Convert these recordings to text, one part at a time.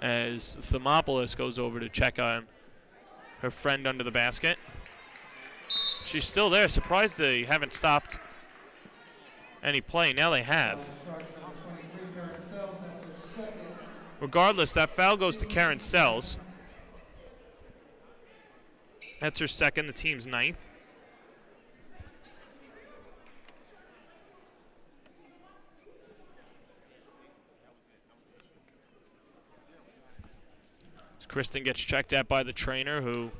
as Thermopoulos goes over to check on her friend under the basket. She's still there. Surprised they haven't stopped any play. Now they have. Regardless, that foul goes to Karen Sells. That's her second, the team's 9th. As Kristen gets checked at by the trainer, who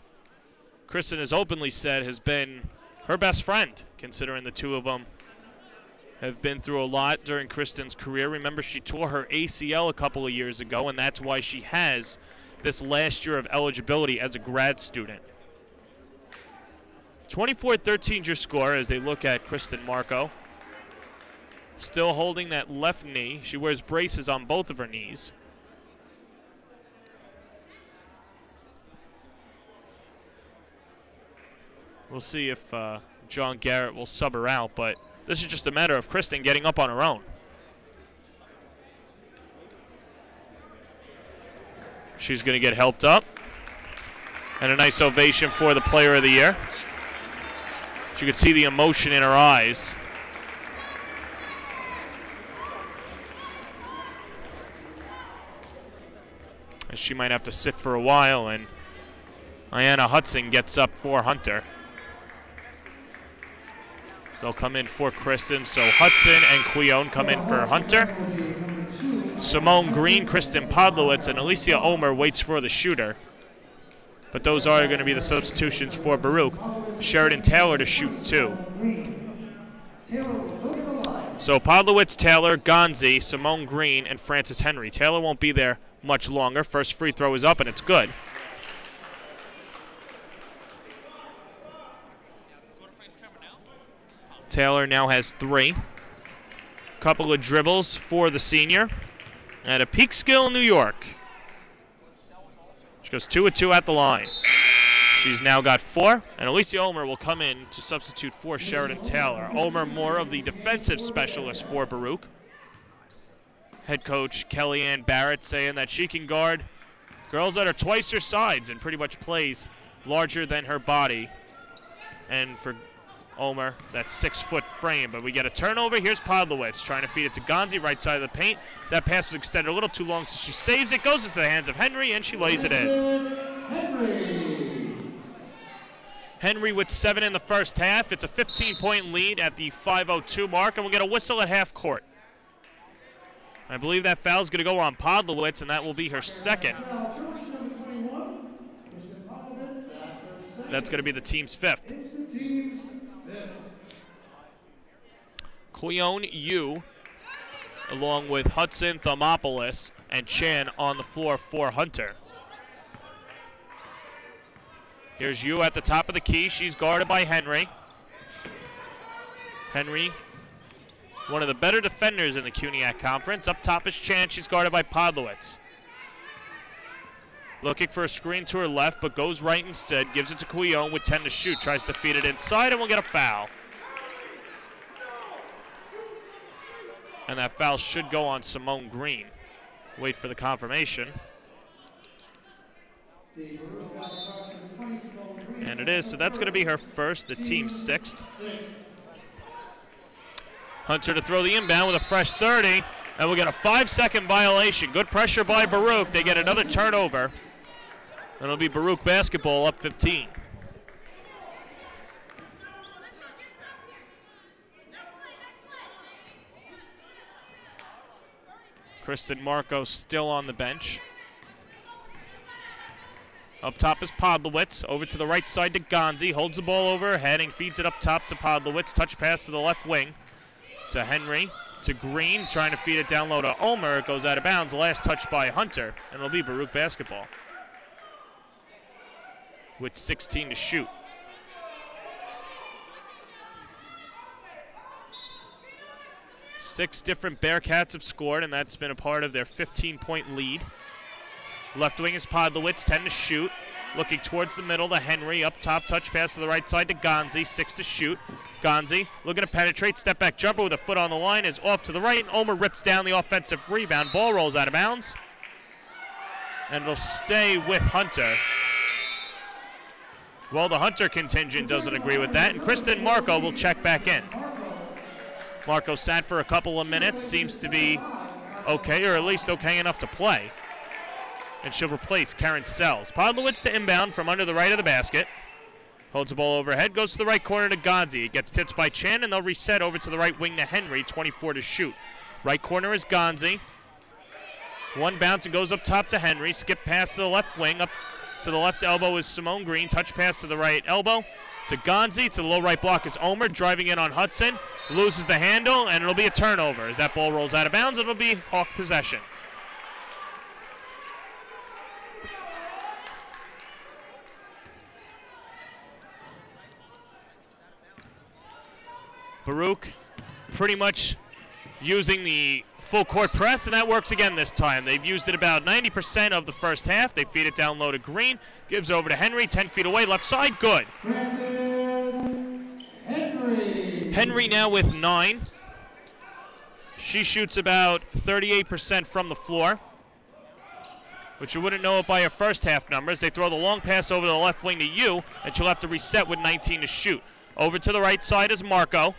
Kristen has openly said has been her best friend, considering the two of them have been through a lot during Kristen's career. Remember, she tore her ACL a couple of years ago, and that's why she has this last year of eligibility as a grad student. 24-13 your score as they look at Kristen Marco. Still holding that left knee. She wears braces on both of her knees. We'll see if John Garrett will sub her out, but this is just a matter of Kristen getting up on her own. She's going to get helped up. And a nice ovation for the Player of the Year. You could see the emotion in her eyes. As she might have to sit for a while, and Ayanna Hudson gets up for Hunter. So they'll come in for Kristen. So Hudson and Quillon come in for Hunter. Simone Green, Kristen Podlowitz, and Alicia Omer waits for the shooter. But those are going to be the substitutions for Baruch. Sheridan Taylor to shoot 2. So Podlowitz, Taylor, Gonzi, Simone Green, and Frances Henry. Taylor won't be there much longer. First free throw is up, and it's good. Taylor now has 3. Couple of dribbles for the senior at a Peekskill, New York. She goes 2 of 2 at the line. She's now got 4, and Alicia Omer will come in to substitute for Sheridan Taylor. Omer more of the defensive specialist for Baruch. Head coach Kellyanne Barrett saying that she can guard girls that are twice her size and pretty much plays larger than her body. And for Omer, that 6-foot frame. But we get a turnover. Here's Podlowitz trying to feed it to Gonzi, right side of the paint. That pass was extended a little too long, so she saves it, goes into the hands of Henry, and she lays it in. Henry with 7 in the first half. It's a 15-point lead at the 5:02 mark, and we'll get a whistle at half court. I believe that foul's going to go on Podlowitz, and that will be her second. That's going to be the team's 5th. Quillon Yu, along with Hudson, Thermopoulos, and Chan on the floor for Hunter. Here's Yu at the top of the key. She's guarded by Henry. Henry, one of the better defenders in the CUNY Conference. Up top is Chan. She's guarded by Podlowitz. Looking for a screen to her left, but goes right instead. Gives it to Quillon with 10 to shoot. Tries to feed it inside, and we'll get a foul. And that foul should go on Simone Green. Wait for the confirmation. And it is, so that's going to be her first, the team's 6th. Hunter to throw the inbound with a fresh 30, and we'll get a 5-second violation. Good pressure by Baruch. They get another turnover. And it'll be Baruch basketball up 15. Kristen Marco still on the bench. Up top is Podlowitz. Over to the right side to Gonzi. Holds the ball over her head and feeds it up top to Podlowitz. Touch pass to the left wing to Henry. To Green. Trying to feed it down low to Omer. It goes out of bounds. Last touch by Hunter. And it'll be Baruch basketball. With 16 to shoot. 6 different Bearcats have scored, and that's been a part of their 15-point lead. Left wing is Podlowitz, 10 to shoot. Looking towards the middle to Henry. Up top, touch pass to the right side to Gonzi, 6 to shoot. Gonzi looking to penetrate. Step back jumper with a foot on the line is off to the right. And Omer rips down the offensive rebound. Ball rolls out of bounds. and it'll stay with Hunter. Well, the Hunter contingent doesn't agree with that, and Kristen Marco will check back in. Marco sat for a couple of minutes, seems to be okay, or at least okay enough to play. And she'll replace Karen Sells. Podlowitz to inbound from under the right of the basket. Holds the ball overhead, goes to the right corner to Gonzi. It gets tipped by Chan, and they'll reset over to the right wing to Henry, 24 to shoot. Right corner is Gonzi. One bounce and goes up top to Henry. Skip pass to the left wing. Up to the left elbow is Simone Green. Touch pass to the right elbow to Gonzi. To the low right block is Omer. Driving in on Hudson. Loses the handle, and it'll be a turnover. As that ball rolls out of bounds, it'll be Hawk possession. Baruch pretty much using the full court press, and that works again this time. They've used it about 90% of the first half. They feed it down low to Green. Gives over to Henry, 10 feet away, left side, good. Henry now with 9. She shoots about 38% from the floor, which you wouldn't know it by her first half numbers. They throw the long pass over the left wing to Yu, and she'll have to reset with 19 to shoot. Over to the right side is Marco.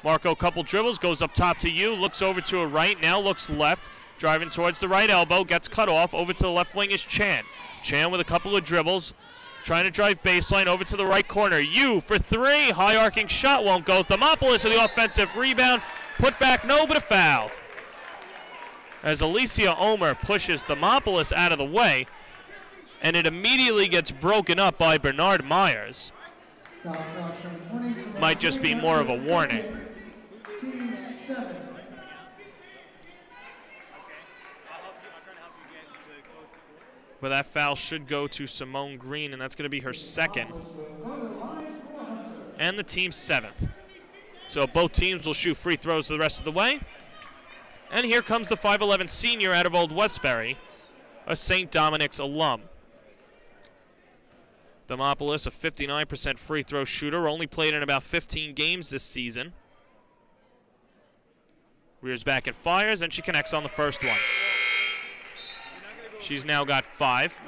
Marco, couple dribbles, goes up top to Yu, looks over to her right, now looks left, driving towards the right elbow, gets cut off. Over to the left wing is Chan. Chan with a couple of dribbles, trying to drive baseline over to the right corner. Yu for 3, high arcing shot won't go. Thermopolis with the offensive rebound, put back, no, but a foul. As Alicia Omer pushes Thermopolis out of the way, and it immediately gets broken up by Bernard Myers. Might just be more of a warning. But that foul should go to Simone Green, and that's going to be her second. And the team's 7th. So both teams will shoot free throws the rest of the way. And here comes the 5'11 senior out of Old Westbury, a St. Dominic's alum. Thermopolis, a 59% free throw shooter, only played in about 15 games this season. Rears back and fires, and she connects on the first one. She's now got 5.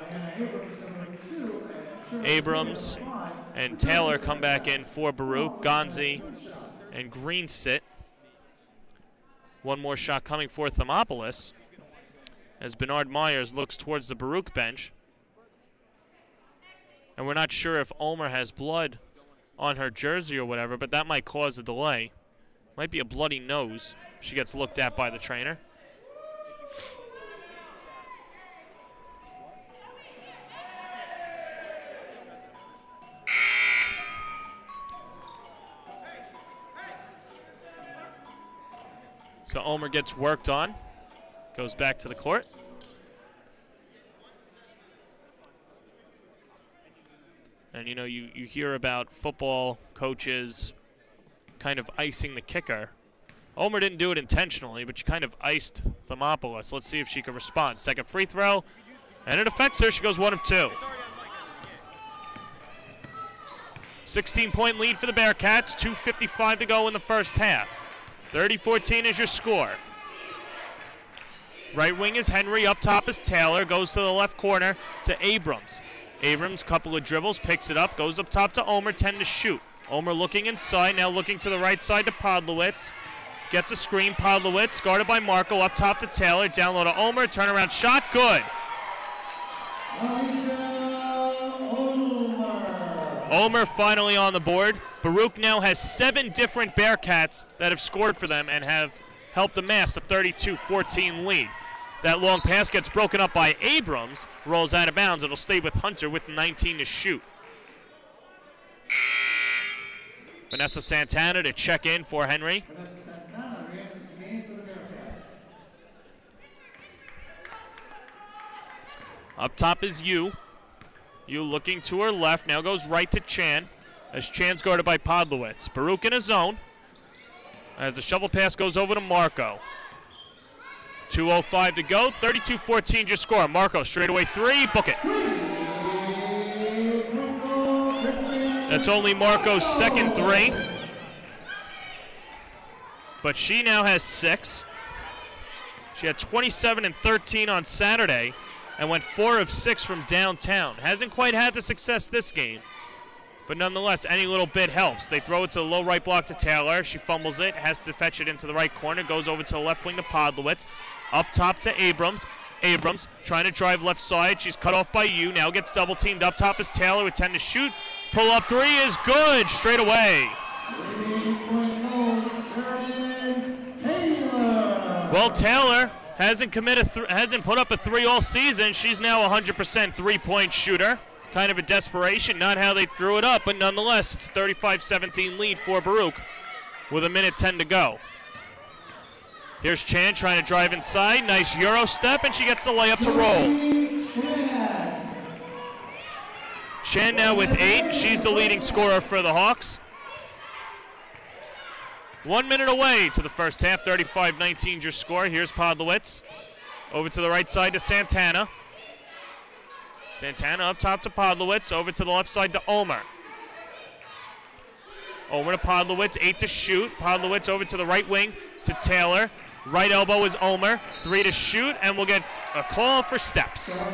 Abrams and Taylor come back in for Baruch. Gonzi and Green sit. One more shot coming for Thermopolis as Bernard Myers looks towards the Baruch bench. And we're not sure if Omer has blood on her jersey or whatever, but that might cause a delay. Might be a bloody nose. She gets looked at by the trainer. So Omer gets worked on, goes back to the court. And you know, you hear about football coaches kind of icing the kicker. Omer didn't do it intentionally, but she kind of iced Thermopolis. Let's see if she can respond. Second free throw, and it affects her. She goes 1 of 2. 16-point lead for the Bearcats, 2:55 to go in the first half. 30-14 is your score. Right wing is Henry, up top is Taylor, goes to the left corner to Abrams. Abrams, couple of dribbles, picks it up, goes up top to Omer, 10 to shoot. Omer looking inside, now looking to the right side to Podlowitz. Gets a screen, Podlowitz, guarded by Marco, up top to Taylor, down low to Omer, turnaround shot, good. Omer finally on the board. Baruch now has 7 different Bearcats that have scored for them and have helped amass a 32-14 lead. That long pass gets broken up by Abrams, rolls out of bounds. It'll stay with Hunter with 19 to shoot. Vanessa Santana to check in for Henry. Vanessa Santana re-enters the game for the Bearcats. Up top is Yu. Yu looking to her left, now goes right to Chan, as Chan's guarded by Podlowitz. Baruch in his zone, as the shovel pass goes over to Marco. 2:05 to go, 32-14 your score. Marco straightaway 3, book it. That's only Marco's second 3, but she now has 6. She had 27 and 13 on Saturday, and went 4 of 6 from downtown. Hasn't quite had the success this game, but nonetheless, any little bit helps. They throw it to the low right block to Taylor. She fumbles it, has to fetch it into the right corner, goes over to the left wing to Podlowitz. Up top to Abrams. Abrams trying to drive left side. She's cut off by Yu. Now gets double teamed. Up top is Taylor with 10 to shoot. Pull up three is good straight away. Well, Taylor hasn't put up a 3 all season. She's now 100% three-point shooter. Kind of a desperation, not how they threw it up, but nonetheless, it's a 35-17 lead for Baruch with 1:10 to go. Here's Chan trying to drive inside. Nice Euro step, and she gets the layup to roll. Chan now with 8. She's the leading scorer for the Hawks. 1 minute away to the first half. 35-19 your score. Here's Podlowitz. Over to the right side to Santana. Santana up top to Podlowitz. Over to the left side to Omer. Omer to Podlowitz. 8 to shoot. Podlowitz over to the right wing to Taylor. Right elbow is Omer. 3 to shoot, and we'll get a call for steps.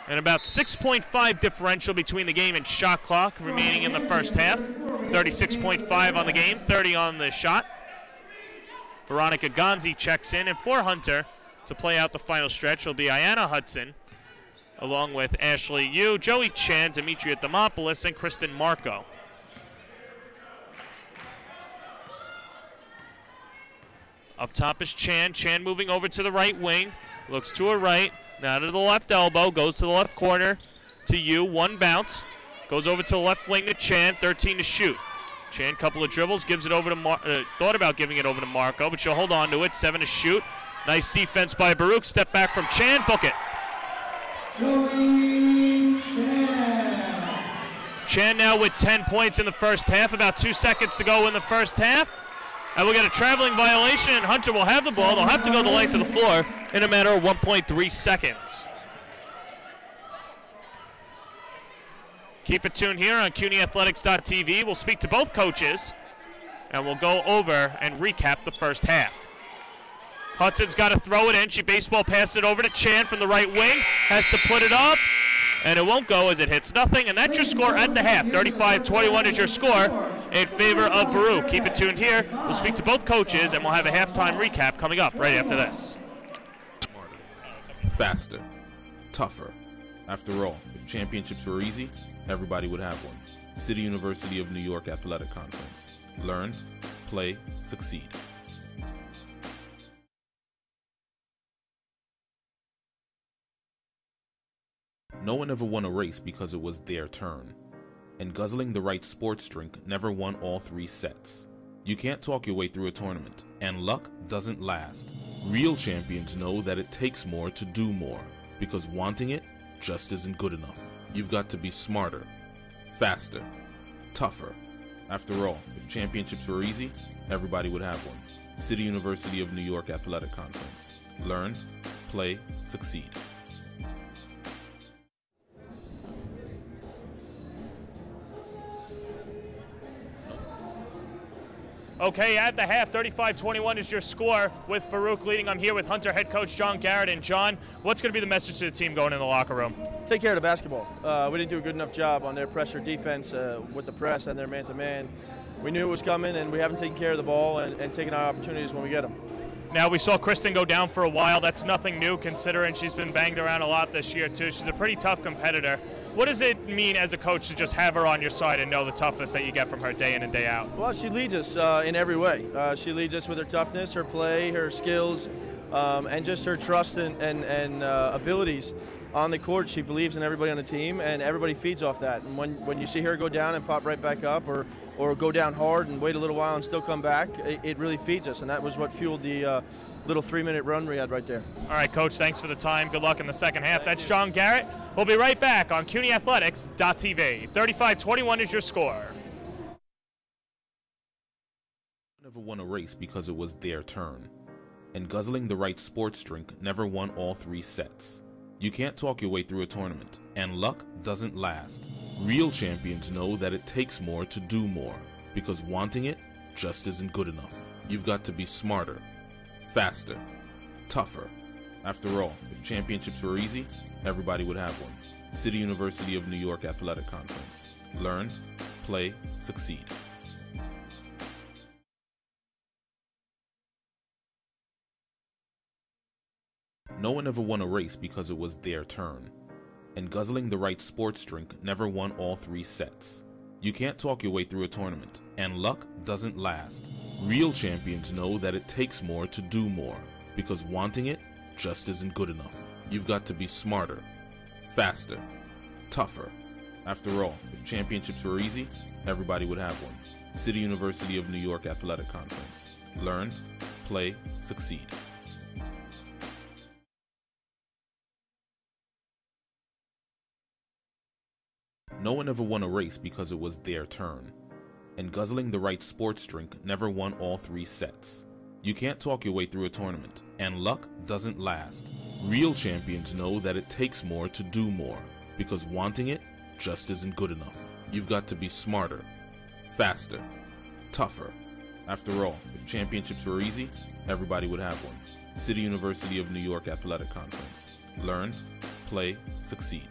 And about 6.5 differential between the game and shot clock remaining in the first half. 36.5 on the game, 30 on the shot. Veronica Gonzi checks in, and for Hunter to play out the final stretch will be Ayanna Hudson, along with Ashley Yu, Joey Chan, Demetria Demopoulos, and Kristen Marco. Up top is Chan. Chan moving over to the right wing. Looks to her right. Now to the left elbow. Goes to the left corner to Yu. 1 bounce. Goes over to the left wing to Chan. 13 to shoot. Chan, couple of dribbles. Gives it over to thought about giving it over to Marco, but she'll hold on to it. 7 to shoot. Nice defense by Baruch. Step back from Chan. Book it. Chan now with 10 points in the first half. About 2 seconds to go in the first half. And we'll get a traveling violation, and Hunter will have the ball. They'll have to go the length of the floor in a matter of 1.3 seconds. Keep it tuned here on CUNYathletics.tv. We'll speak to both coaches, and we'll go over and recap the first half. Hudson's got to throw it in. She baseball passes it over to Chan from the right wing. Has to put it up, and it won't go as it hits nothing. And that's your score at the half. 35-21 is your score in favor of Baruch. Keep it tuned here. We'll speak to both coaches, and we'll have a halftime recap coming up right after this. Faster, tougher. After all, if championships were easy, everybody would have one. City University of New York Athletic Conference. Learn, play, succeed. No one ever won a race because it was their turn. And guzzling the right sports drink never won all 3 sets. You can't talk your way through a tournament, and luck doesn't last. Real champions know that it takes more to do more, because wanting it just isn't good enough. You've got to be smarter, faster, tougher. After all, if championships were easy, everybody would have one. City University of New York Athletic Conference. Learn, play, succeed. Okay, at the half, 35-21 is your score with Baruch leading. I'm here with Hunter head coach John Garrett. And John, what's going to be the message to the team going in the locker room? Take care of the basketball. We didn't do a good enough job on their pressure defense with the press and their man-to-man. We knew it was coming, and we haven't taken care of the ball and taken our opportunities when we get them. Now, we saw Kristen go down for a while. That's nothing new considering she's been banged around a lot this year, too. She's a pretty tough competitor. What does it mean as a coach to just have her on your side and know the toughness that you get from her day in and day out? Well, she leads us in every way. She leads us with her toughness, her play, her skills, and just her trust and abilities on the court. She believes in everybody on the team, and everybody feeds off that. And when you see her go down and pop right back up, or go down hard and wait a little while and still come back, it really feeds us, and that was what fueled the little 3-minute run we had right there. All right, Coach, thanks for the time. Good luck in the second half. That's John Garrett. We'll be right back on CUNYathletics.tv. 35-21 is your score. Never won a race because it was their turn. And guzzling the right sports drink never won all 3 sets. You can't talk your way through a tournament, and luck doesn't last. Real champions know that it takes more to do more, because wanting it just isn't good enough. You've got to be smarter, faster, tougher. After all, if championships were easy, everybody would have one. City University of New York Athletic Conference. Learn, play, succeed. No one ever won a race because it was their turn. And guzzling the right sports drink never won all 3 sets. You can't talk your way through a tournament, and luck doesn't last. Real champions know that it takes more to do more, because wanting it just isn't good enough. You've got to be smarter, faster, tougher. After all, if championships were easy, everybody would have one. City University of New York Athletic Conference. Learn, play, succeed. No one ever won a race because it was their turn. And guzzling the right sports drink never won all 3 sets. You can't talk your way through a tournament, and luck doesn't last. Real champions know that it takes more to do more, because wanting it just isn't good enough. You've got to be smarter, faster, tougher. After all, if championships were easy, everybody would have one. City University of New York Athletic Conference. Learn, play, succeed.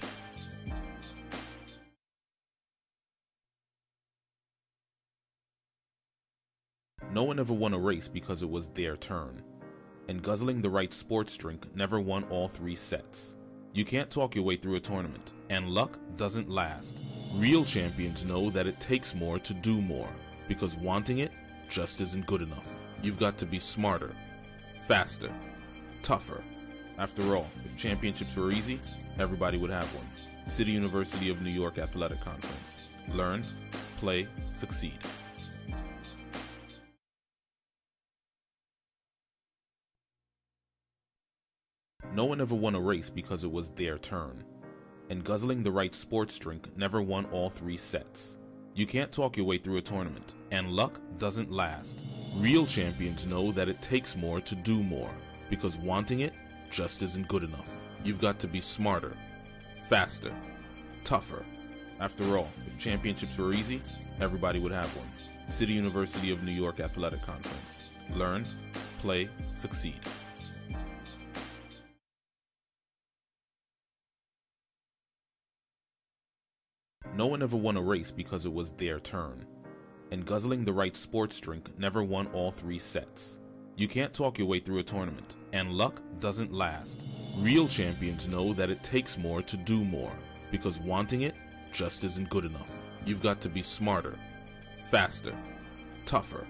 No one ever won a race because it was their turn. And guzzling the right sports drink never won all 3 sets. You can't talk your way through a tournament, and luck doesn't last. Real champions know that it takes more to do more, because wanting it just isn't good enough. You've got to be smarter, faster, tougher. After all, if championships were easy, everybody would have one. City University of New York Athletic Conference. Learn, play, succeed. No one ever won a race because it was their turn. And guzzling the right sports drink never won all 3 sets. You can't talk your way through a tournament, and luck doesn't last. Real champions know that it takes more to do more, because wanting it just isn't good enough. You've got to be smarter, faster, tougher. After all, if championships were easy, everybody would have one. City University of New York Athletic Conference. Learn, play, succeed. No one ever won a race because it was their turn. And guzzling the right sports drink never won all 3 sets. You can't talk your way through a tournament, and luck doesn't last. Real champions know that it takes more to do more, because wanting it just isn't good enough. You've got to be smarter, faster, tougher.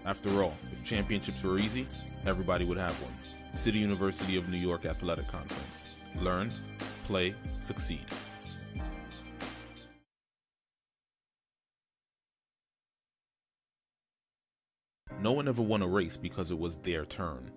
After all, if championships were easy, everybody would have one. City University of New York Athletic Conference. Learn, play, succeed. No one ever won a race because it was their turn.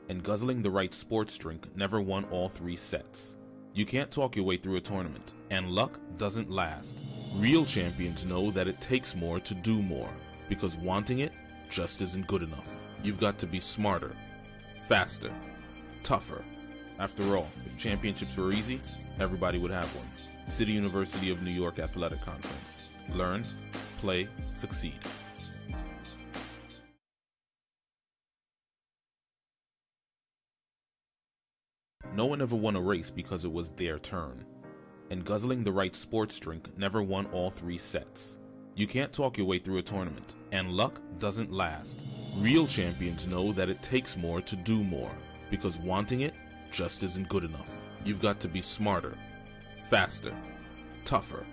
And guzzling the right sports drink never won all 3 sets. You can't talk your way through a tournament, and luck doesn't last. Real champions know that it takes more to do more, because wanting it just isn't good enough. You've got to be smarter, faster, tougher. After all, if championships were easy, everybody would have one. City University of New York Athletic Conference. Learn, play, succeed. No one ever won a race because it was their turn. And guzzling the right sports drink never won all 3 sets. You can't talk your way through a tournament, and luck doesn't last. Real champions know that it takes more to do more, because wanting it just isn't good enough. You've got to be smarter, faster, tougher.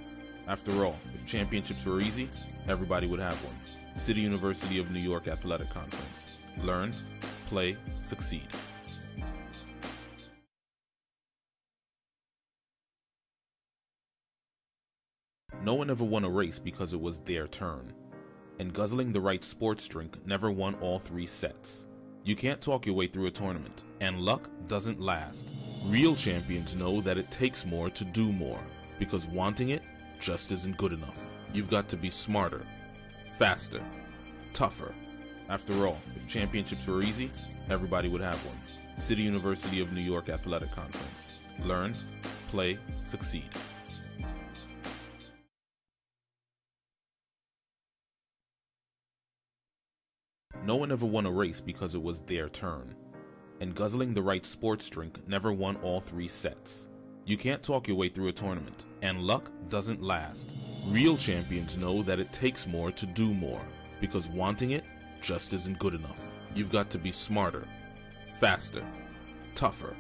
After all, if championships were easy, everybody would have one. City University of New York Athletic Conference. Learn, play, succeed. No one ever won a race because it was their turn. And guzzling the right sports drink never won all 3 sets. You can't talk your way through a tournament, and luck doesn't last. Real champions know that it takes more to do more, because wanting it just isn't good enough. You've got to be smarter, faster, tougher. After all, if championships were easy, everybody would have one. City University of New York Athletic Conference. Learn, play, succeed. No one ever won a race because it was their turn. and guzzling the right sports drink never won all 3 sets. You can't talk your way through a tournament, and luck doesn't last. Real champions know that it takes more to do more, because wanting it just isn't good enough. You've got to be smarter, faster, tougher.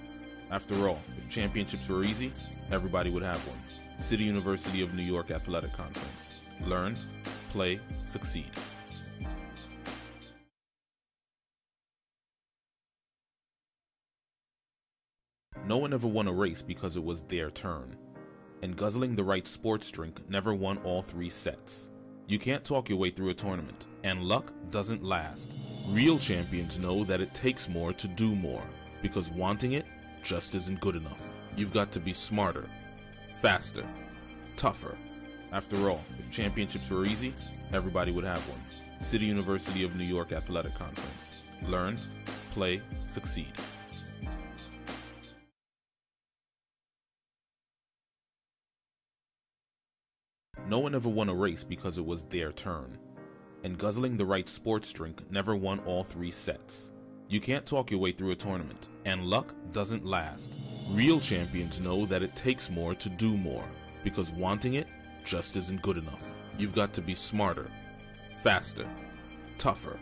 After all, if championships were easy, everybody would have one. City University of New York Athletic Conference. Learn, play, succeed. No one ever won a race because it was their turn, and guzzling the right sports drink never won all 3 sets. You can't talk your way through a tournament, and luck doesn't last. Real champions know that it takes more to do more, because wanting it just isn't good enough. You've got to be smarter, faster, tougher. After all, if championships were easy, everybody would have one. City University of New York Athletic Conference. Learn, play, succeed. No one ever won a race because it was their turn, and guzzling the right sports drink never won all 3 sets. You can't talk your way through a tournament, and luck doesn't last. Real champions know that it takes more to do more, because wanting it just isn't good enough. You've got to be smarter, faster, tougher.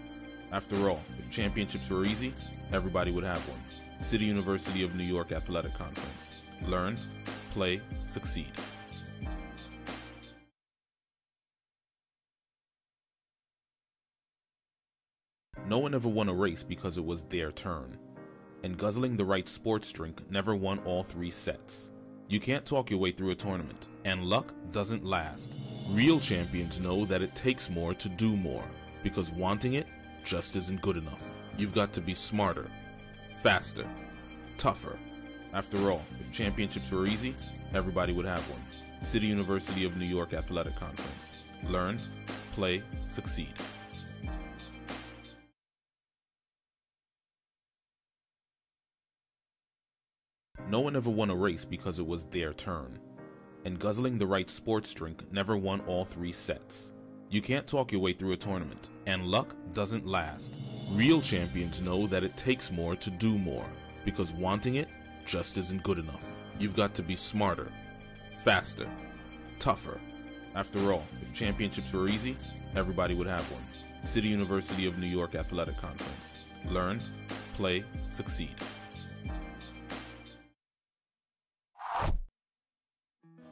After all, if championships were easy, everybody would have one. City University of New York Athletic Conference. Learn, play, succeed. No one ever won a race because it was their turn, and guzzling the right sports drink never won all 3 sets. You can't talk your way through a tournament, and luck doesn't last. Real champions know that it takes more to do more, because wanting it just isn't good enough. You've got to be smarter, faster, tougher. After all, if championships were easy, everybody would have one. City University of New York Athletic Conference. Learn, play, succeed. No one ever won a race because it was their turn, and guzzling the right sports drink never won all 3 sets. You can't talk your way through a tournament, and luck doesn't last. Real champions know that it takes more to do more, because wanting it just isn't good enough. You've got to be smarter, faster, tougher. After all, if championships were easy, everybody would have one. City University of New York Athletic Conference. Learn, play, succeed.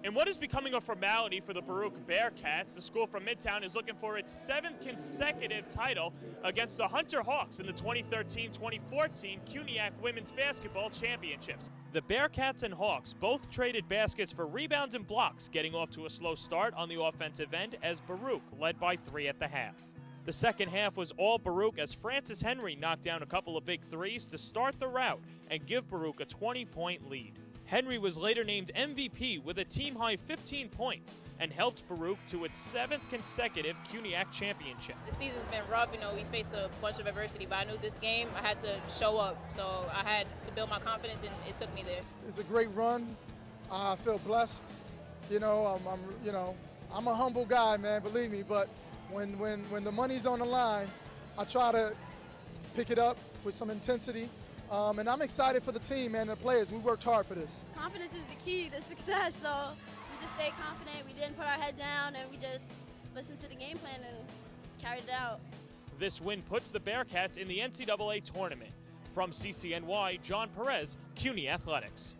In what is becoming a formality for the Baruch Bearcats, the school from Midtown is looking for its 7th consecutive title against the Hunter Hawks in the 2013-2014 CUNY Women's Basketball Championships. The Bearcats and Hawks both traded baskets for rebounds and blocks, getting off to a slow start on the offensive end as Baruch led by 3 at the half. The second half was all Baruch as Francis Henry knocked down a couple of big threes to start the rout and give Baruch a 20-point lead. Henry was later named MVP with a team-high 15 points and helped Baruch to its 7th consecutive CUNY championship. The season's been rough, we faced a bunch of adversity, but I knew this game I had to show up, so I had to build my confidence, and it took me there. It's a great run. I feel blessed. I'm a humble guy, man, believe me, but when the money's on the line, I try to pick it up with some intensity. And I'm excited for the team and the players. We worked hard for this. Confidence is the key to success, so we just stayed confident. We didn't put our head down, and we just listened to the game plan and carried it out. This win puts the Bearcats in the NCAA tournament. From CCNY, John Perez, CUNY Athletics.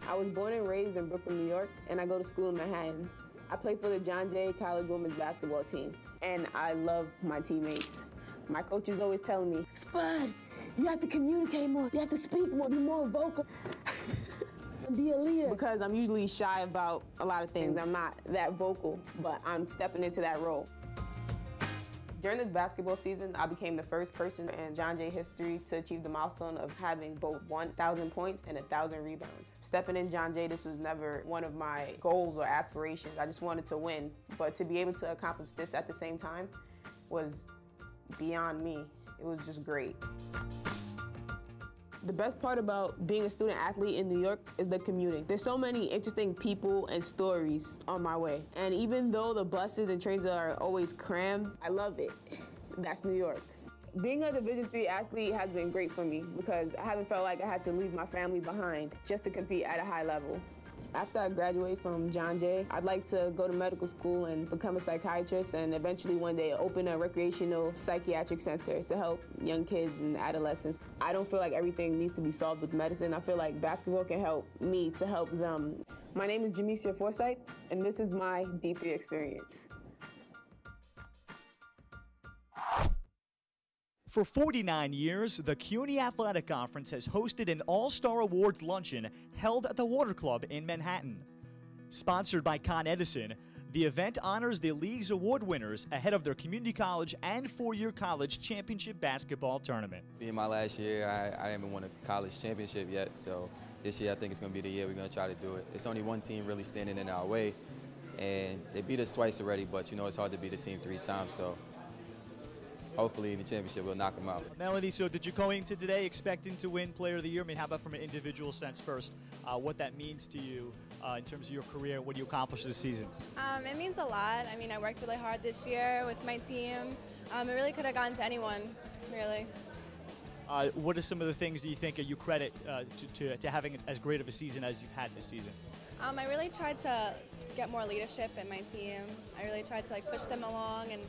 I was born and raised in Brooklyn, New York, and I go to school in Manhattan. I play for the John Jay College women's basketball team, and I love my teammates. My coach is always telling me, Spud, you have to communicate more, you have to speak more, be more vocal. Be a leader. Because I'm usually shy about a lot of things. I'm not that vocal, but I'm stepping into that role. During this basketball season, I became the first person in John Jay history to achieve the milestone of having both 1,000 points and 1,000 rebounds. Stepping in John Jay, this was never one of my goals or aspirations. I just wanted to win, but to be able to accomplish this at the same time was beyond me. It was just great. The best part about being a student athlete in New York is the commuting. There's so many interesting people and stories on my way. And even though the buses and trains are always crammed, I love it. That's New York. Being a Division III athlete has been great for me because I haven't felt like I had to leave my family behind just to compete at a high level. After I graduate from John Jay, I'd like to go to medical school and become a psychiatrist and eventually one day open a recreational psychiatric center to help young kids and adolescents. I don't feel like everything needs to be solved with medicine. I feel like basketball can help me to help them. My name is Jamesia Forsythe, and this is my D3 experience. For 49 years, the CUNY Athletic Conference has hosted an All-Star Awards luncheon held at the Water Club in Manhattan. Sponsored by Con Edison, the event honors the league's award winners ahead of their community college and four-year college championship basketball tournament. Being my last year, I haven't won a college championship yet, so this year I think it's going to be the year we're going to try to do it. It's only one team really standing in our way, and they beat us twice already, but you know it's hard to beat a team 3 times, so hopefully in the championship we'll knock them out. Melanie, so did you go into today expecting to win Player of the Year? I mean, how about from an individual sense first, what that means to you in terms of your career, what you accomplished this season? It means a lot. I mean, I worked really hard this year with my team. It really could have gone to anyone, really. What are some of the things that you think you credit to having as great of a season as you've had this season? I really tried to get more leadership in my team. I really tried to push them along and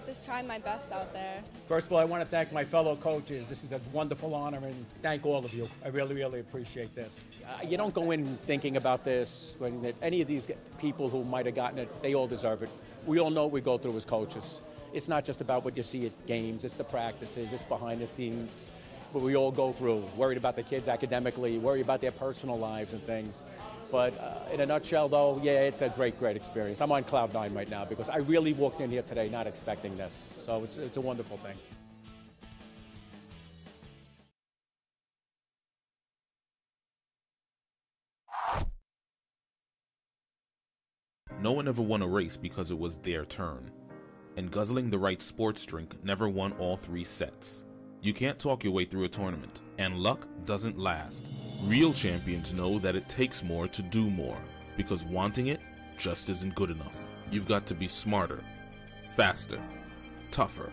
just try my best out there. First of all, I want to thank my fellow coaches. This is a wonderful honor, and thank all of you. I really, really appreciate this. You don't go in thinking about this. When any of these people who might have gotten it, they all deserve it. We all know what we go through as coaches. It's not just about what you see at games. It's the practices. It's behind the scenes. What we all go through, worried about the kids academically, worried about their personal lives and things. But in a nutshell, though, yeah, it's a great, great experience. I'm on cloud 9 right now because I really walked in here today not expecting this. So it's a wonderful thing. No one ever won a race because it was their turn. And guzzling the right sports drink never won all 3 sets. You can't talk your way through a tournament, and luck doesn't last. Real champions know that it takes more to do more, because wanting it just isn't good enough. You've got to be smarter, faster, tougher.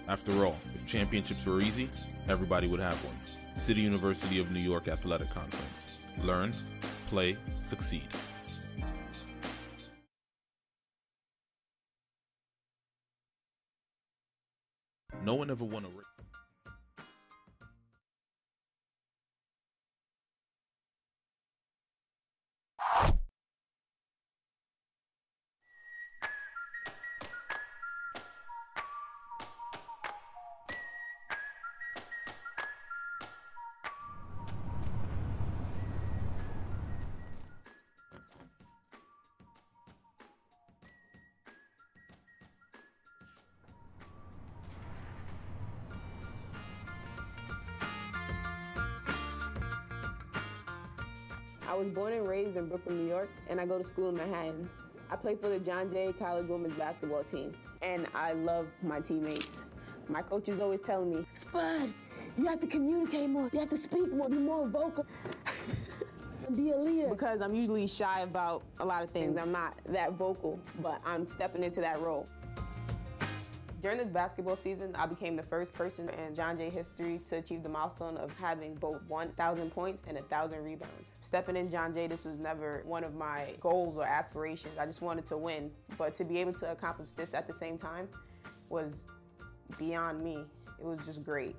After all, if championships were easy, everybody would have one. City University of New York Athletic Conference. Learn, play, succeed. No one ever won a race. I was born and raised in Brooklyn, New York, and I go to school in Manhattan. I play for the John Jay College women's basketball team, and I love my teammates. My coach is always telling me, Spud, you have to communicate more, you have to speak more, be more vocal. Be a leader. Because I'm usually shy about a lot of things. I'm not that vocal, but I'm stepping into that role. During this basketball season, I became the first person in John Jay history to achieve the milestone of having both 1,000 points and 1,000 rebounds. Stepping in John Jay, this was never one of my goals or aspirations. I just wanted to win, but to be able to accomplish this at the same time was beyond me. It was just great.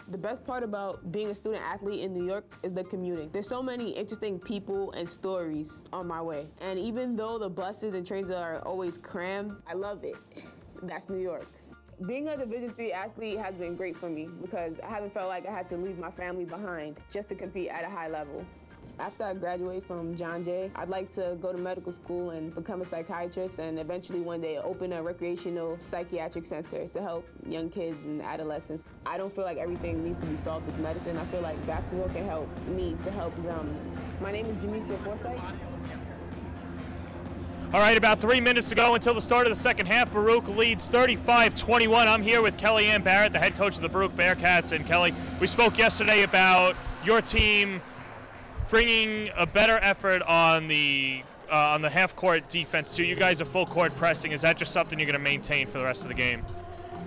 The best part about being a student athlete in New York is the commuting. There's so many interesting people and stories on my way. And even though the buses and trains are always crammed, I love it. That's New York. Being a Division III athlete has been great for me because I haven't felt like I had to leave my family behind just to compete at a high level. After I graduate from John Jay, I'd like to go to medical school and become a psychiatrist and eventually one day open a recreational psychiatric center to help young kids and adolescents. I don't feel like everything needs to be solved with medicine. I feel like basketball can help me to help them. My name is Jamesia Forsythe. All right, about 3 minutes to go until the start of the second half. Baruch leads 35-21. I'm here with Kellyanne Barrett, the head coach of the Baruch Bearcats. And Kelly, we spoke yesterday about your team bringing a better effort on the half-court defense too. You guys are full-court pressing. Is that just something you're going to maintain for the rest of the game?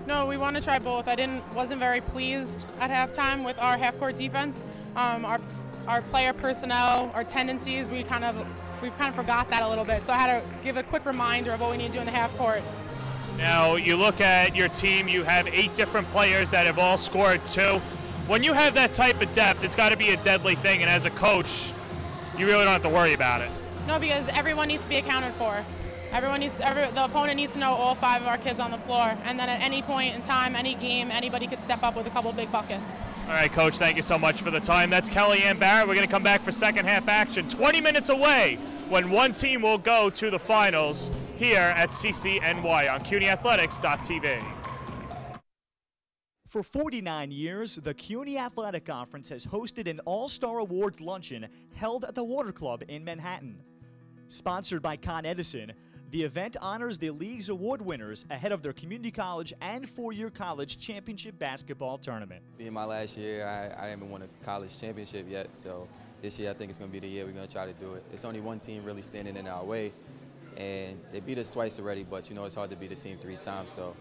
No, we want to try both. I wasn't very pleased at halftime with our half-court defense. Our player personnel, our tendencies, we've kind of forgot that a little bit. So I had to give a quick reminder of what we need to do in the half court. Now, you look at your team, you have 8 different players that have all scored 2. When you have that type of depth, it's got to be a deadly thing, and as a coach, you really don't have to worry about it. No, because everyone needs to be accounted for. The opponent needs to know all 5 of our kids on the floor, and then at any point in time, any game, anybody could step up with a couple big buckets. All right, Coach, thank you so much for the time. That's Kellyanne Barrett. We're going to come back for second half action. 20 minutes away when one team will go to the finals here at CCNY on CUNYathletics.tv. For 49 years, the CUNY Athletic Conference has hosted an All-Star Awards luncheon held at the Water Club in Manhattan. Sponsored by Con Edison, the event honors the league's award winners ahead of their community college and four-year college championship basketball tournament. Being my last year, I haven't won a college championship yet, so this year I think it's going to be the year we're going to try to do it. It's only one team really standing in our way, and they beat us twice already, but you know it's hard to beat a team 3 times, so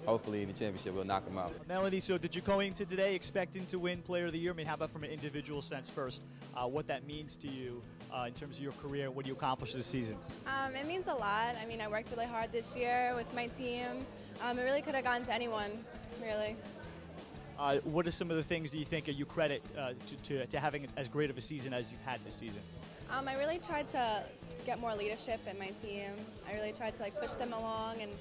hopefully in the championship we'll knock them out. Melanie, so did you go into today expecting to win Player of the Year? I mean, how about from an individual sense first, what that means to you in terms of your career, what you accomplished this season? It means a lot. I mean, I worked really hard this year with my team. It really could have gone to anyone, really. What are some of the things that you think you credit to having as great of a season as you've had this season? I really tried to get more leadership in my team. I really tried to push them along and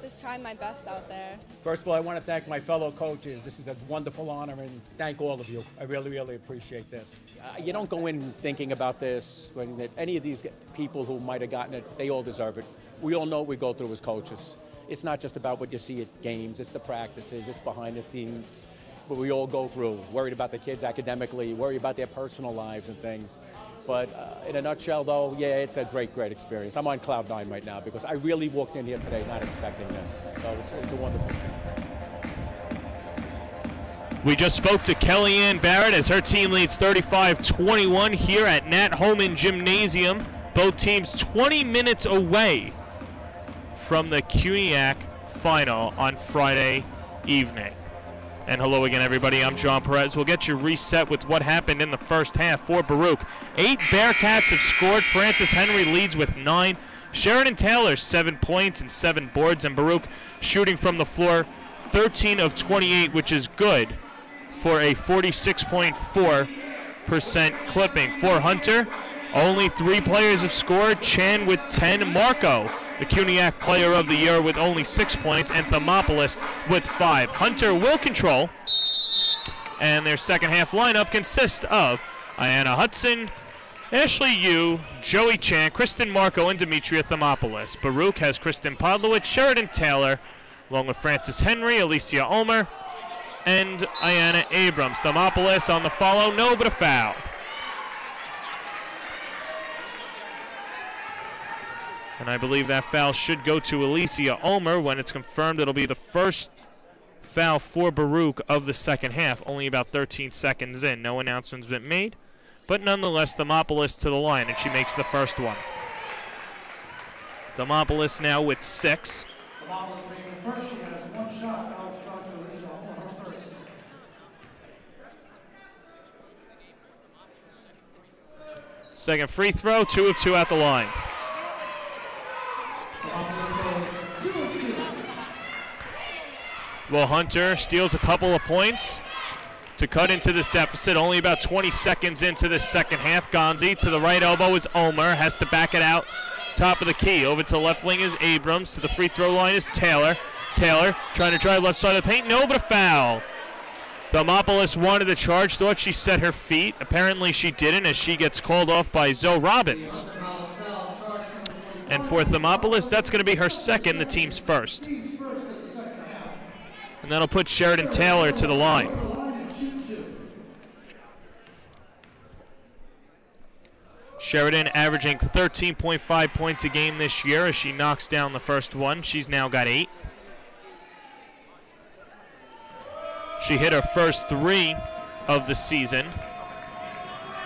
just try my best out there. First of all, I want to thank my fellow coaches. This is a wonderful honor, and thank all of you. I really, really appreciate this. You don't go in thinking about this when any of these people who might have gotten it, they all deserve it. We all know what we go through as coaches. It's not just about what you see at games, it's the practices, it's behind the scenes, what we all go through, worried about the kids academically, worried about their personal lives and things. But in a nutshell, though, yeah, it's a great, great experience. I'm on cloud 9 right now because I really walked in here today not expecting this. So it's a wonderful thing. We just spoke to Kellyanne Barrett as her team leads 35-21 here at Nat Holman Gymnasium. Both teams 20 minutes away from the CUNYAC final on Friday evening. And hello again, everybody. I'm John Perez. We'll get you reset with what happened in the first half for Baruch. 8 Bearcats have scored. Francis Henry leads with 9. Sheridan Taylor, 7 points and 7 boards. And Baruch shooting from the floor 13 of 28, which is good for a 46.4% clipping. For Hunter, only 3 players have scored. Chan with 10. Marco, the CUNYAC Player of the Year, with only 6 points, and Thermopolis with 5. Hunter will control, and their second half lineup consists of Ayanna Hudson, Ashley Yu, Joey Chan, Kristen Marco, and Demetria Thermopolis. Baruch has Kristen Podlowitz, Sheridan Taylor, along with Francis Henry, Alicia Ulmer, and Ayanna Abrams. Thermopolis on the follow, no but a foul. And I believe that foul should go to Alicia Ulmer. When it's confirmed, it'll be the first foul for Baruch of the second half, only about 13 seconds in. No announcement's been made, but nonetheless, Thermopolis to the line, and she makes the first one. Thermopolis now with 6. Thermopolis makes the first. She has 1 shot. Foul charge to Alicia Ulmer, her first. Second free throw, 2 of 2 at the line. Well, Hunter steals a couple of points to cut into this deficit. Only about 20 seconds into this second half. Gonzi to the right elbow is Ulmer. Has to back it out. Top of the key. Over to the left wing is Abrams. To the free throw line is Taylor. Taylor trying to drive left side of the paint. No, but a foul. Thermopolis wanted the charge, thought she set her feet. Apparently she didn't, as she gets called off by Zoe Robbins. And for Thermopolis, that's going to be her second, the team's first. And that'll put Sheridan Taylor to the line. Sheridan averaging 13.5 points a game this year as she knocks down the first one. She's now got 8. She hit her first 3 of the season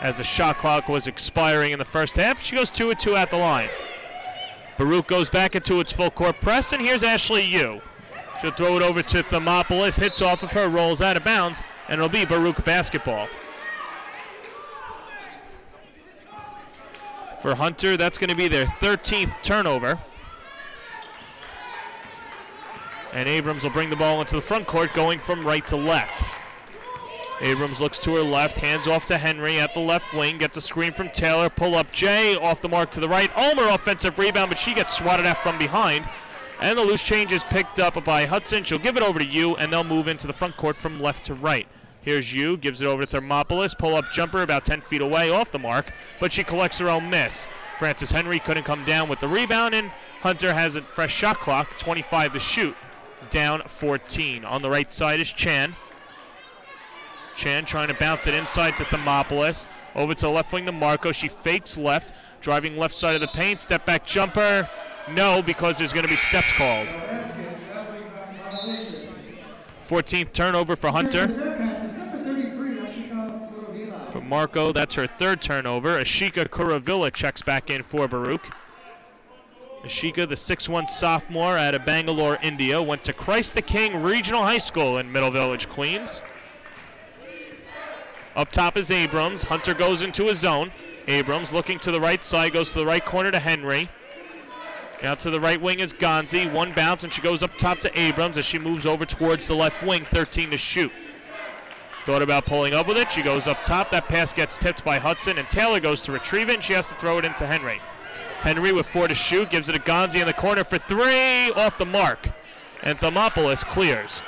as the shot clock was expiring in the first half. She goes 2 of 2 at the line. Baruch goes back into its full court press, and here's Ashley Yu. She'll throw it over to Thermopolis, hits off of her, rolls out of bounds, and it'll be Baruch basketball. For Hunter, that's going to be their 13th turnover. And Abrams will bring the ball into the front court, going from right to left. Abrams looks to her left, hands off to Henry at the left wing, gets a screen from Taylor, pull up Jay, off the mark to the right. Ulmer offensive rebound, but she gets swatted at from behind. And the loose change is picked up by Hudson. She'll give it over to Yu, and they'll move into the front court from left to right. Here's Yu, gives it over to Thermopolis, pull-up jumper about 10 feet away off the mark, but she collects her own miss. Frances Henry couldn't come down with the rebound, and Hunter has a fresh shot clock, 25 to shoot, down 14. On the right side is Chan. Chan trying to bounce it inside to Thermopolis. Over to the left wing to Marco. She fakes left, driving left side of the paint. Step back jumper. No, because there's going to be steps called. 14th turnover for Hunter. For Marco, that's her 3rd turnover. Ashika Kuravilla checks back in for Baruch. Ashika, the 6'1 sophomore out of Bangalore, India, went to Christ the King Regional High School in Middle Village, Queens. Up top is Abrams. Hunter goes into a zone. Abrams looking to the right side, goes to the right corner to Henry. Out to the right wing is Gonzi. One bounce, and she goes up top to Abrams as she moves over towards the left wing, 13 to shoot. Thought about pulling up with it. She goes up top. That pass gets tipped by Hudson, and Taylor goes to retrieve it, and she has to throw it into Henry. Henry with 4 to shoot, gives it to Gonzi in the corner for 3, off the mark. And Thermopolis clears.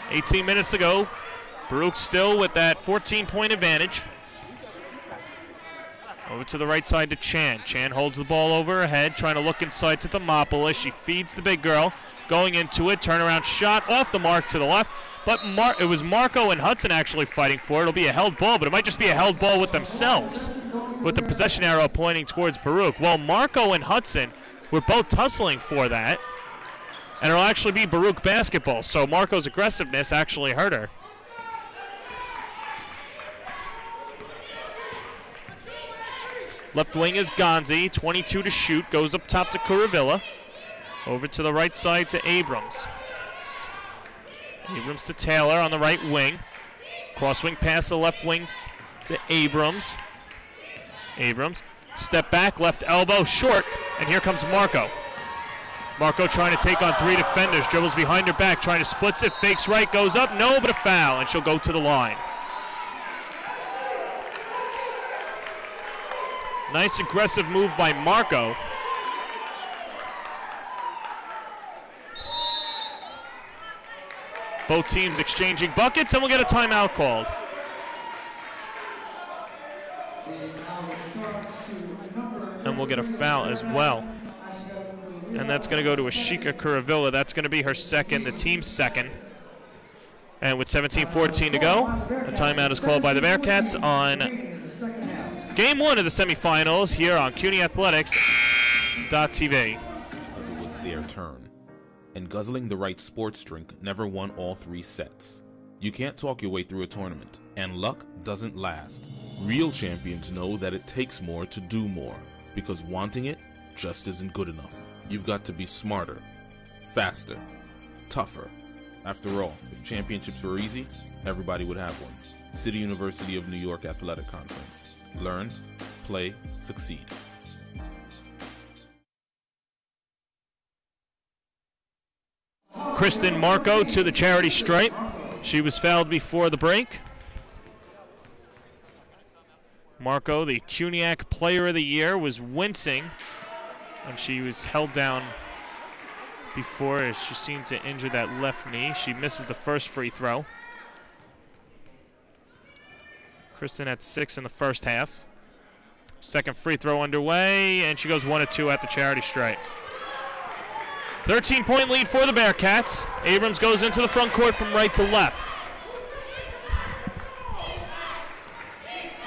$18 minutes to go. Baruch still with that 14-point advantage. Over to the right side to Chan. Chan holds the ball over her head, trying to look inside to Thermopolis. She feeds the big girl, going into it. Turnaround shot off the mark to the left. But it was Marco and Hudson actually fighting for it. It'll be a held ball, but it might just be a held ball with themselves, with the possession arrow pointing towards Baruch. Well, Marco and Hudson were both tussling for that, and it'll actually be Baruch basketball. So Marco's aggressiveness actually hurt her. Left wing is Gonzi, 22 to shoot, goes up top to Kuravilla. Over to the right side to Abrams. Abrams to Taylor on the right wing. Cross wing pass the left wing to Abrams. Abrams, step back, left elbow, short, and here comes Marco. Marco trying to take on 3 defenders, dribbles behind her back, trying to splits it, fakes right, goes up, no, but a foul, and she'll go to the line. Nice aggressive move by Marco. Both teams exchanging buckets, and we'll get a timeout called. And we'll get a foul as well. And that's going to go to Ashika Kuravilla. That's going to be her second, the team's second. And with 17:14 to go, a timeout is called by the Bearcats on Game 1 of the semifinals here on CUNY Athletics.tv. Because it was their turn. And guzzling the right sports drink never won all 3 sets. You can't talk your way through a tournament, and luck doesn't last. Real champions know that it takes more to do more, because wanting it just isn't good enough. You've got to be smarter, faster, tougher. After all, if championships were easy, everybody would have one. City University of New York Athletic Conference. Learn, play, succeed. Kristen Marco to the charity stripe. She was fouled before the break. Marco, the CUNY Player of the Year, was wincing when she was held down before as she seemed to injure that left knee. She misses the first free throw. Kristen at 6 in the first half. Second free throw underway, and she goes 1 of 2 at the charity stripe. 13-point lead for the Bearcats. Abrams goes into the front court from right to left.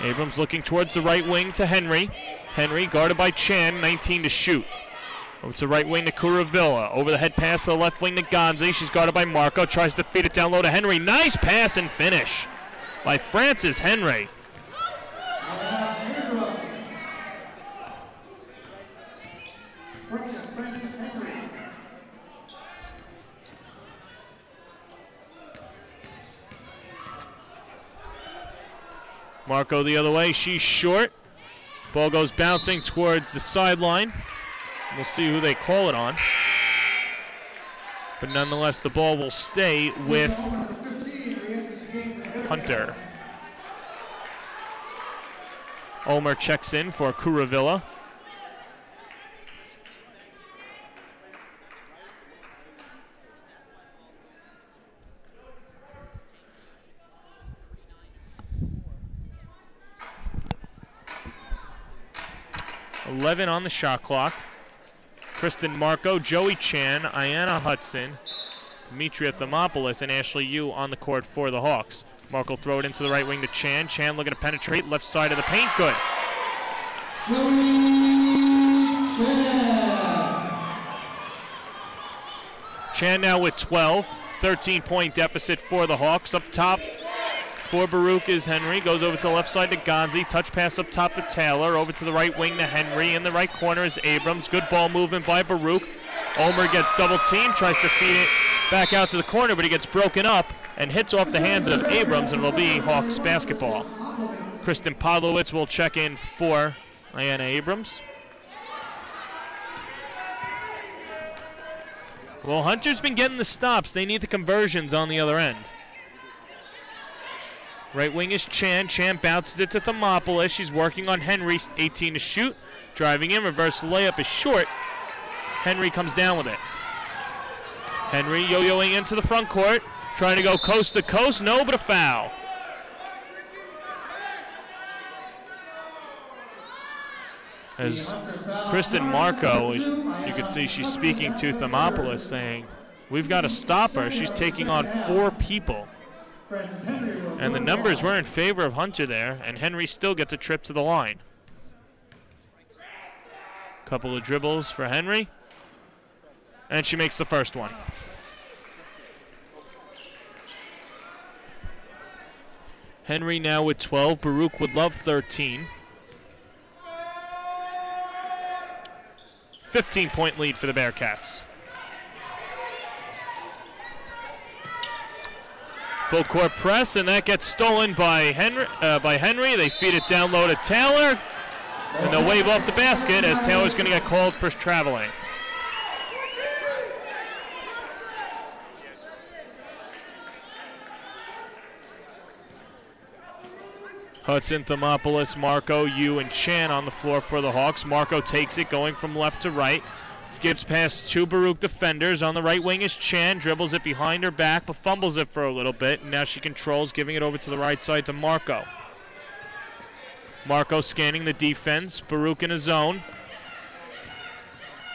Abrams looking towards the right wing to Henry. Henry guarded by Chan, 19 to shoot. Over to the right wing to Kuravilla. Over the head pass to the left wing to Gonzi. She's guarded by Marco. Tries to feed it down low to Henry. Nice pass and finish by Frances Henry. Marco the other way. She's short. Ball goes bouncing towards the sideline. We'll see who they call it on. But nonetheless, the ball will stay with Hunter. Ulmer checks in for Kuravilla. .11 on the shot clock. Kristen Marco, Joey Chan, Ayanna Hudson, Demetria Thermopoulos, and Ashley Yu on the court for the Hawks. Marco throw it into the right wing to Chan. Chan looking to penetrate, left side of the paint, good. Chan now with 12, 13-point deficit for the Hawks. Up top for Baruch is Henry, goes over to the left side to Gonzi, touch pass up top to Taylor, over to the right wing to Henry, in the right corner is Abrams, good ball movement by Baruch. Ulmer gets double teamed, tries to feed it back out to the corner, but he gets broken up and hits off the hands of Abrams, and it'll be Hawks basketball. Kristen Podlowitz will check in for Ayanna Abrams. Well, Hunter's been getting the stops. They need the conversions on the other end. Right wing is Chan. Chan bounces it to Thermopoulos. She's working on Henry, 18 to shoot. Driving in, reverse layup is short. Henry comes down with it. Henry yo-yoing into the front court. Trying to go coast to coast. No, but a foul. As Kristen Marco, you can see she's speaking to Thermopoulos saying, we've got to stop her. She's taking on 4 people. And the numbers were in favor of Hunter there, and Henry still gets a trip to the line. Couple of dribbles for Henry, and she makes the first one. Henry now with 12, Baruch would love 13. 15-point lead for the Bearcats. Full court press, and that gets stolen by Henry. They feed it down low to Taylor, and they'll wave off the basket as Taylor's going to get called for traveling. Hudson, Thermopoulos, Marco, Yu, and Chan on the floor for the Hawks. Marco takes it, going from left to right. Skips past 2 Baruch defenders. On the right wing is Chan. Dribbles it behind her back, but fumbles it for a little bit. And now she controls, giving it over to the right side to Marco. Marco scanning the defense. Baruch in a zone.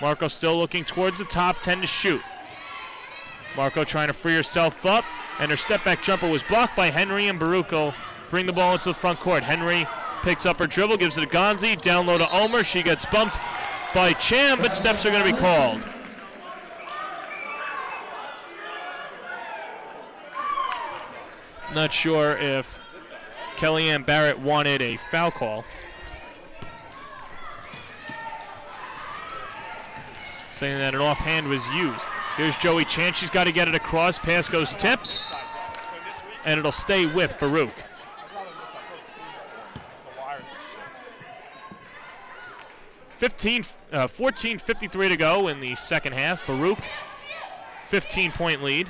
Marco still looking towards the top, 10 to shoot. Marco trying to free herself up, and her step-back jumper was blocked by Henry, and Baruch will bring the ball into the front court. Henry picks up her dribble, gives it to Gonzi. Down low to Ulmer. She gets bumped by Chan, but steps are going to be called. Not sure if Kellyanne Barrett wanted a foul call. Saying that an offhand was used. Here's Joey Chan. She's got to get it across. Pass goes tipped, and it'll stay with Baruch. 14:53 to go in the second half. Baruch, 15-point lead.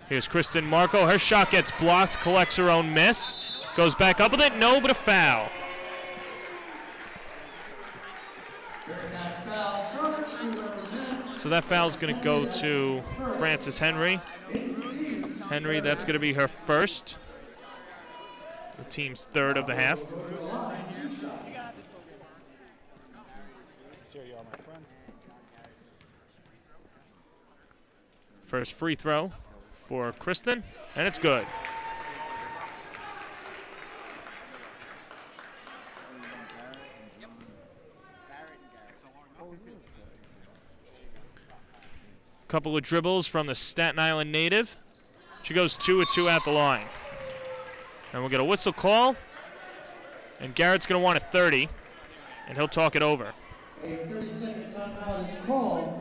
Here's Kristen Marco. Her shot gets blocked, collects her own miss. Goes back up with it. No, but a foul. So that foul's going to go to Frances Henry. Henry, that's going to be her first. The team's third of the half. First free throw for Kristen, and it's good. Couple of dribbles from the Staten Island native. She goes 2 of 2 at the line. And we'll get a whistle call. And Garrett's going to want a 30, and he'll talk it over. A 30-second timeout is called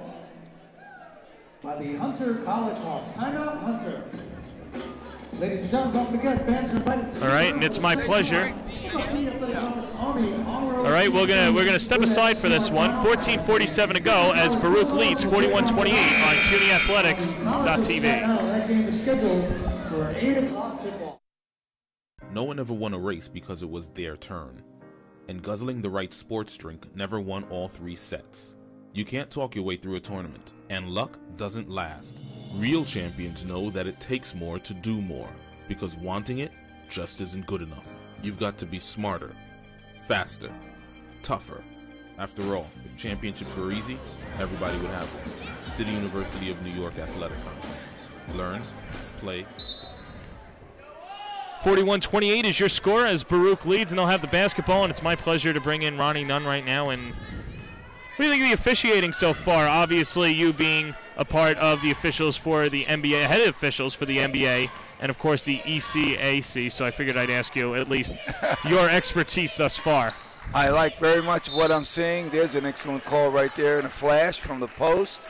by the Hunter College Hawks. Timeout, Hunter. Ladies and gentlemen, don't forget, fans are invited to. All right, and it's my pleasure. All right, we're gonna step aside for this one. 14:47 to go as Baruch leads 41-28 on CUNYathletics.tv. That game is scheduled for an 8 o'clock tip-off. No one ever won a race because it was their turn. And guzzling the right sports drink never won all 3 sets. You can't talk your way through a tournament, and luck doesn't last. Real champions know that it takes more to do more, because wanting it just isn't good enough. You've got to be smarter, faster, tougher. After all, if championships were easy, everybody would have one. City University of New York Athletic Conference. Learn, play. 41-28 is your score as Baruch leads, and they'll have the basketball, and it's my pleasure to bring in Ronnie Nunn right now. And what do you think of the officiating so far? Obviously, you being a part of the officials for the NBA, head officials for the NBA, and of course the ECAC, so I figured I'd ask you at least your expertise thus far. I like very much what I'm seeing. There's an excellent call right there in a flash from the post,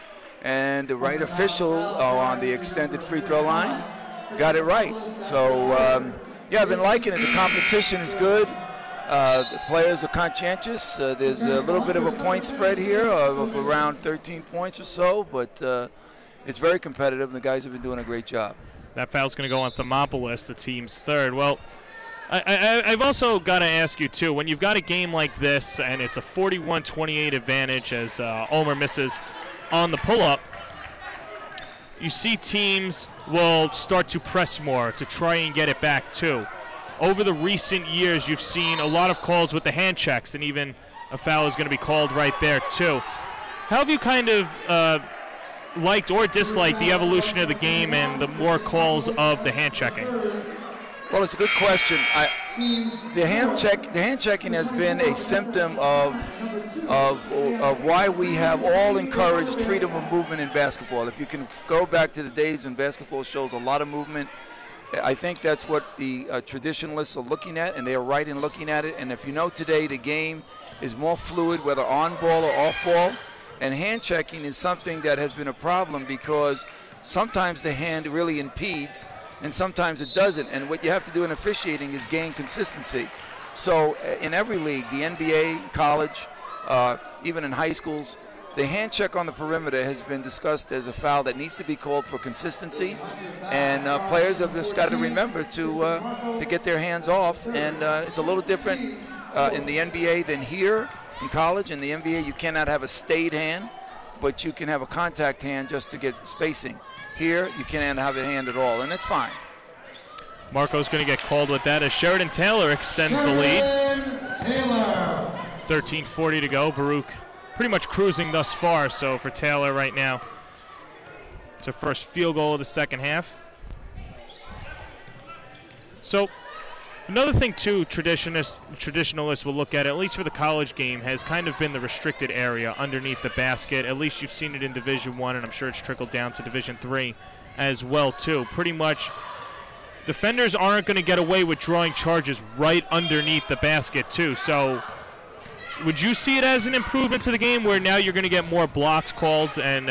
and the right official on the extended free throw line got it right. So, yeah, I've been liking it. The competition is good. The players are conscientious. There's a little bit of a point spread here of around 13 points or so, but it's very competitive, and the guys have been doing a great job. That foul's going to go on Thermopolis, the team's third. Well, I've also got to ask you, too, when you've got a game like this and it's a 41-28 advantage as Ulmer misses on the pull-up, you see teams will start to press more to try and get it back, too. Over the recent years, you've seen a lot of calls with the hand checks, and even a foul is going to be called right there, too. How have you kind of liked or disliked the evolution of the game and the more calls of the hand checking? Well, it's a good question. The hand checking has been a symptom of why we have all encouraged freedom of movement in basketball. If you can go back to the days when basketball shows a lot of movement, I think that's what the traditionalists are looking at, and they are right in looking at it. And if you know today the game is more fluid, whether on ball or off ball, and hand checking is something that has been a problem because sometimes the hand really impedes and sometimes it doesn't. And what you have to do in officiating is gain consistency. So in every league, the NBA, college, even in high schools, the hand check on the perimeter has been discussed as a foul that needs to be called for consistency, and players have just got to remember to get their hands off. And it's a little different in the NBA than here in college. In the NBA, you cannot have a stayed hand, but you can have a contact hand just to get spacing. Here, you can't have a hand at all, and it's fine. Marco's going to get called with that as Sheridan Taylor extends the lead. 13:40 to go. Baruch pretty much cruising thus far, so for Taylor right now, it's her first field goal of the second half. So another thing, too, traditionalists will look at least for the college game, has kind of been the restricted area underneath the basket. At least you've seen it in Division I, and I'm sure it's trickled down to Division III as well, too. Pretty much defenders aren't going to get away with drawing charges right underneath the basket, too. So would you see it as an improvement to the game where now you're going to get more blocks called and,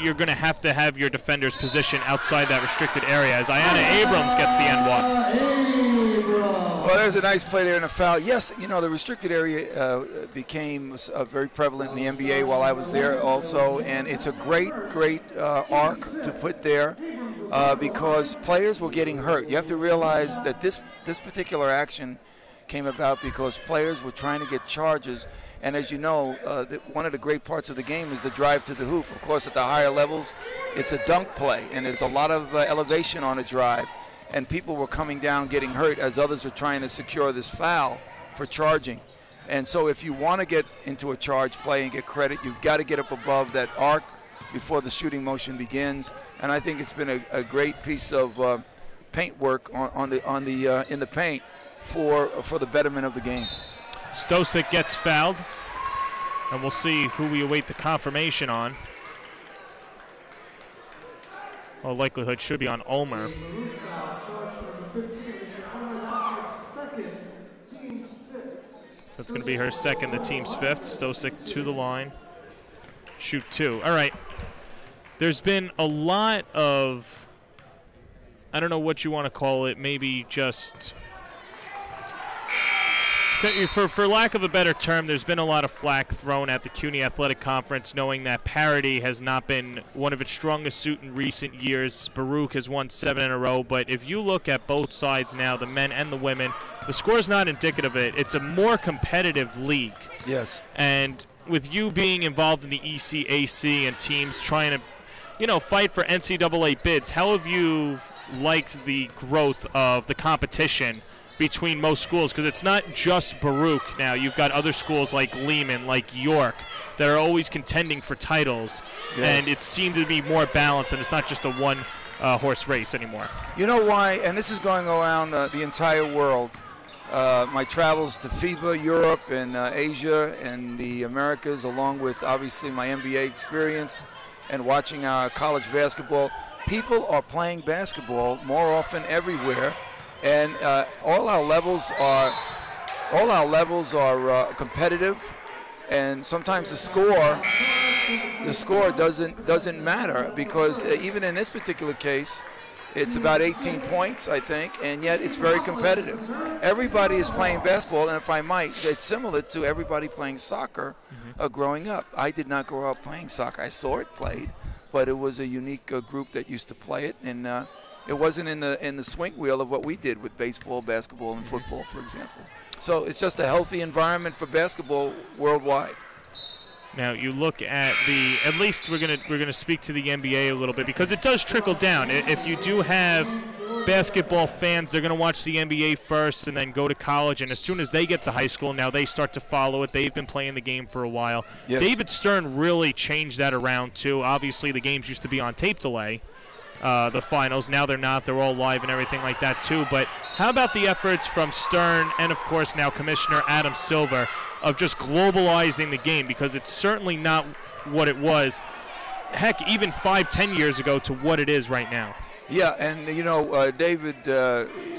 you're going to have your defenders position outside that restricted area as Ayanna Abrams gets the N1? Well, there's a nice play there in a foul. Yes, the restricted area became very prevalent in the NBA while I was there also, and it's a great arc to put there. because players were getting hurt. You have to realize that this particular action came about because players were trying to get charges. And as you know, one of the great parts of the game is the drive to the hoop. Of course, at the higher levels, it's a dunk play, and there's a lot of elevation on a drive. And people were coming down getting hurt as others were trying to secure this foul for charging. And so if you want to get into a charge play and get credit, you've got to get up above that arc before the shooting motion begins. And I think it's been a great piece of paint work in the paint for the betterment of the game. Stosic gets fouled, and we'll see who we await the confirmation on. All likelihood should be on Ulmer. So it's going to be her second, the team's fifth. Stosic to the line. Shoot two. All right. There's been a lot of, I don't know what you want to call it, maybe just, for lack of a better term, there's been a lot of flack thrown at the CUNY Athletic Conference, knowing that parity has not been one of its strongest suit in recent years. Baruch has won 7 in a row, but if you look at both sides now, the men and the women, the score is not indicative of it. It's a more competitive league. Yes. And with you being involved in the ECAC and teams trying to, fight for NCAA bids, how have you liked the growth of the competition between most schools? Because it's not just Baruch now. You've got other schools like Lehman, like York, that are always contending for titles. Yes. And it seemed to be more balanced, and it's not just a one-horse race anymore. You know why? And this is going around the entire world. My travels to FIBA, Europe, and Asia, and the Americas, along with, obviously, my NBA experience and watching our college basketball. People are playing basketball more often everywhere. And all our levels are competitive, and sometimes the score doesn't matter, because even in this particular case, it's about 18 points, I think, and yet it's very competitive. Everybody is playing basketball, and if I might, it's similar to everybody playing soccer growing up. I did not grow up playing soccer. I saw it played, but it was a unique group that used to play it, and it wasn't in the swing wheel of what we did with baseball, basketball, and football, for example. So it's just a healthy environment for basketball worldwide. Now you look at at least we're gonna speak to the NBA a little bit, because it does trickle down. If you do have basketball fans, they're gonna watch the NBA first and then go to college, and as soon as they get to high school, now they start to follow it. They've been playing the game for a while. Yes. David Stern really changed that around too. Obviously the games used to be on tape delay, the finals. Now they're not. They're all live and everything like that too. But how about the efforts from Stern and, of course, now Commissioner Adam Silver of just globalizing the game, because it's certainly not what it was, heck, even 5-10 years ago, to what it is right now. Yeah, and David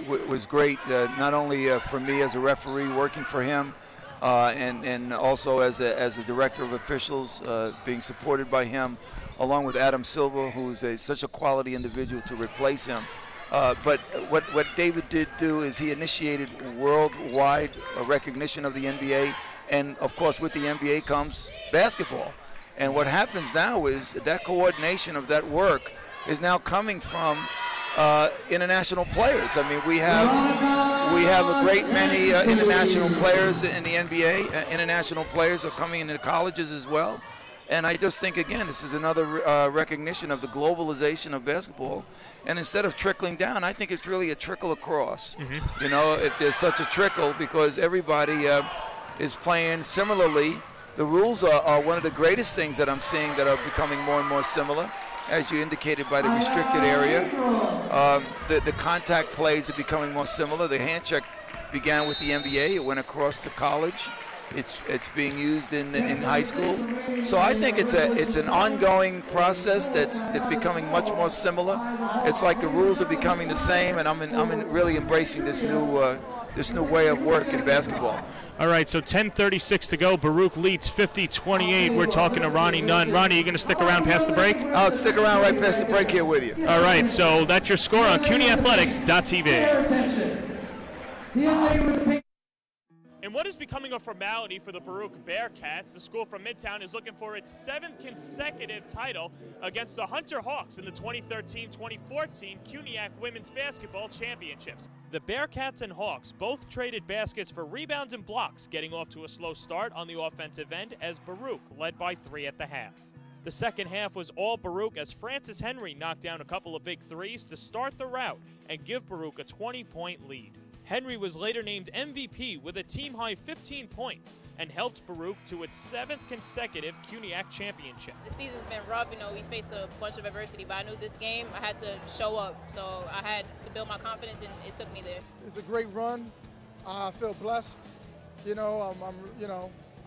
was great, not only for me as a referee working for him, and also as a director of officials, being supported by him, along with Adam Silver, who's such a quality individual to replace him. But what David did do is he initiated worldwide recognition of the NBA, and of course with the NBA comes basketball. And what happens now is that coordination of that work is now coming from international players. I mean, we have a great many international players in the NBA. International players are coming into colleges as well. And I just think, again, this is another recognition of the globalization of basketball. And instead of trickling down, I think it's really a trickle across. If there's such a trickle, because everybody is playing similarly. The rules are one of the greatest things that I'm seeing that are becoming more and more similar, as you indicated, by the restricted area. The contact plays are becoming more similar. The hand check began with the NBA. It went across to college. It's being used in high school. So I think it's an ongoing process that's becoming much more similar. It's like the rules are becoming the same, and I'm really embracing this new way of work in basketball. All right, so 10:36 to go. Baruch leads 50-28. We're talking to Ronnie Nunn. Ronnie, you going to stick around past the break? I'll stick around right past the break here with you. All right, so that's your score on CUNYathletics.tv. Attention. The LA with the pink. And what is becoming a formality for the Baruch Bearcats, the school from Midtown is looking for its 7th consecutive title against the Hunter Hawks in the 2013-2014 CUNY Women's Basketball Championships. The Bearcats and Hawks both traded baskets for rebounds and blocks, getting off to a slow start on the offensive end as Baruch led by 3 at the half. The second half was all Baruch as Francis Henry knocked down a couple of big threes to start the rout and give Baruch a 20-point lead. Henry was later named MVP with a team-high 15 points and helped Baruch to its 7th consecutive CUNY championship. The season's been rough. You know, we faced a bunch of adversity, but I knew this game I had to show up. So I had to build my confidence, and it took me there. It's a great run. I feel blessed. You know,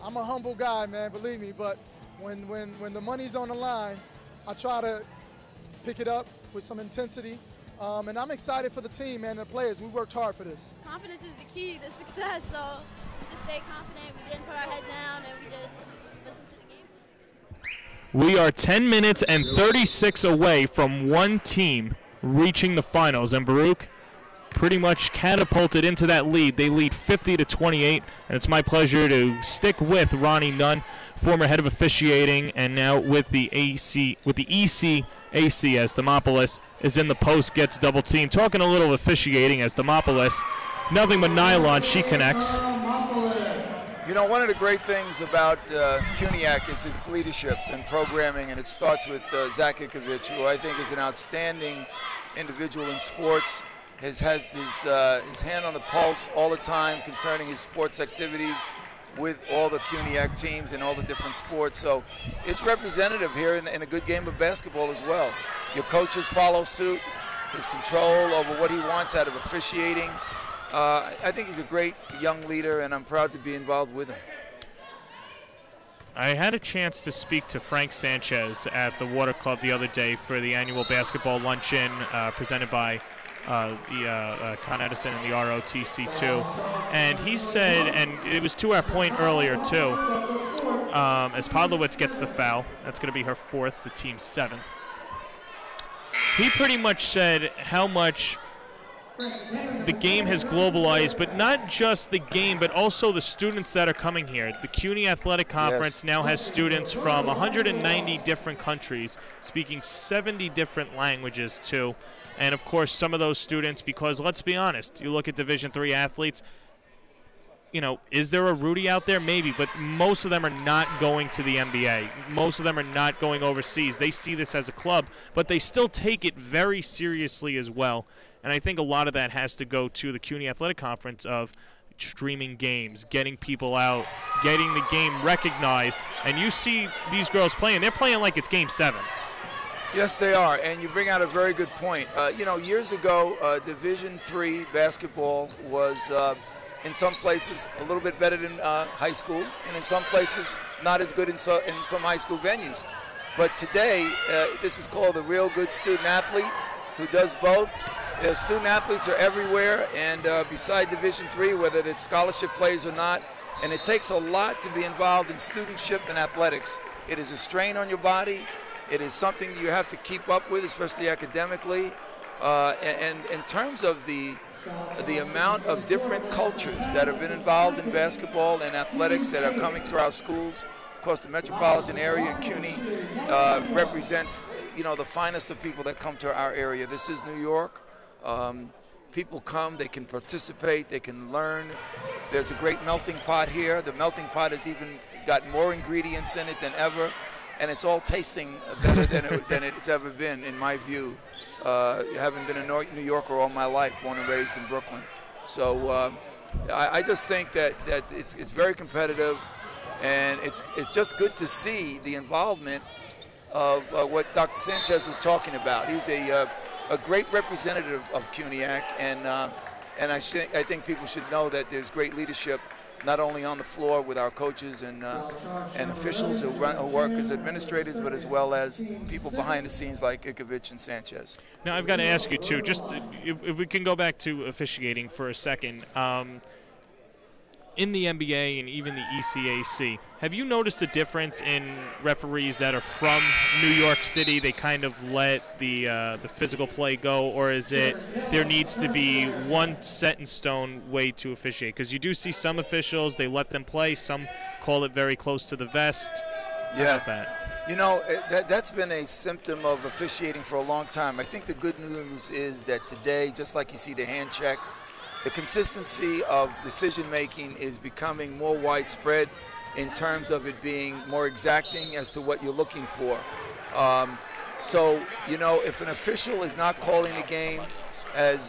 I'm a humble guy, man, believe me, but when the money's on the line, I try to pick it up with some intensity. And I'm excited for the team and the players. We worked hard for this. Confidence is the key to success, so we just stayed confident. We didn't put our head down, and we just listened to the game. We are 10 minutes and 36 away from one team reaching the finals, and Baruch pretty much catapulted into that lead. They lead 50-28, and it's my pleasure to stick with Ronnie Nunn, former head of officiating, and now with the ECAC as Demopoulos is in the post, gets double teamed. Talking a little officiating as Demopoulos, nothing but nylon, she connects. You know, one of the great things about CUNY is its leadership and programming, and it starts with Zach Ikovich, who I think is an outstanding individual in sports. Has his hand on the pulse all the time concerning his sports activities with all the CUNY teams and all the different sports. So it's representative here in a good game of basketball as well. Your coaches follow suit, his control over what he wants out of officiating. I think he's a great young leader, and I'm proud to be involved with him. I had a chance to speak to Frank Sanchez at the Water Club the other day for the annual basketball luncheon presented by Con Edison and the ROTC2, and he said, and it was to our point earlier too, as Podlowitz gets the foul, that's going to be her 4th, the team's 7th. He pretty much said how much the game has globalized, but not just the game, but also the students that are coming here. The CUNY Athletic Conference now has students from 190 different countries, speaking 70 different languages too. And of course, some of those students, because let's be honest, you look at Division III athletes, you know, is there a Rudy out there? Maybe, but most of them are not going to the NBA. Most of them are not going overseas. They see this as a club, but they still take it very seriously as well. And I think a lot of that has to go to the CUNY Athletic Conference of streaming games, getting people out, getting the game recognized. And you see these girls playing. They're playing like it's Game 7. Yes, they are, and you bring out a very good point. You know, years ago, Division III basketball was, in some places, a little bit better than high school, and in some places, not as good in some high school venues. But today, this is called a real good student athlete who does both. Student athletes are everywhere, and beside Division III, whether it's scholarship plays or not, and it takes a lot to be involved in studentship and athletics. It is a strain on your body. It is something you have to keep up with, especially academically. And in terms of the amount of different cultures that have been involved in basketball and athletics that are coming through our schools across the metropolitan area, CUNY represents, you know, the finest of people that come to our area. This is New York. People come, they can participate, they can learn. There's a great melting pot here. The melting pot has even got more ingredients in it than ever. And it's all tasting better than it's ever been, in my view. Having been a New Yorker all my life, born and raised in Brooklyn. So I just think that it's very competitive, and it's just good to see the involvement of what Dr. Sanchez was talking about. He's a great representative of CUNY, and I think people should know that there's great leadership, not only on the floor with our coaches and officials who work as administrators, but as well as people behind the scenes like Ikovich and Sanchez. Now, I've got to ask you, too, just if we can go back to officiating for a second. in the NBA and even the ECAC, have you noticed a difference in referees that are from New York City? They kind of let the physical play go, or is it there needs to be one set in stone way to officiate? Because you do see some officials, they let them play. Some call it very close to the vest. How about that? You know, that's been a symptom of officiating for a long time. I think the good news is that today, just like you see the hand check, the consistency of decision-making is becoming more widespread in terms of it being more exacting as to what you're looking for. So, you know, if an official is not calling a game as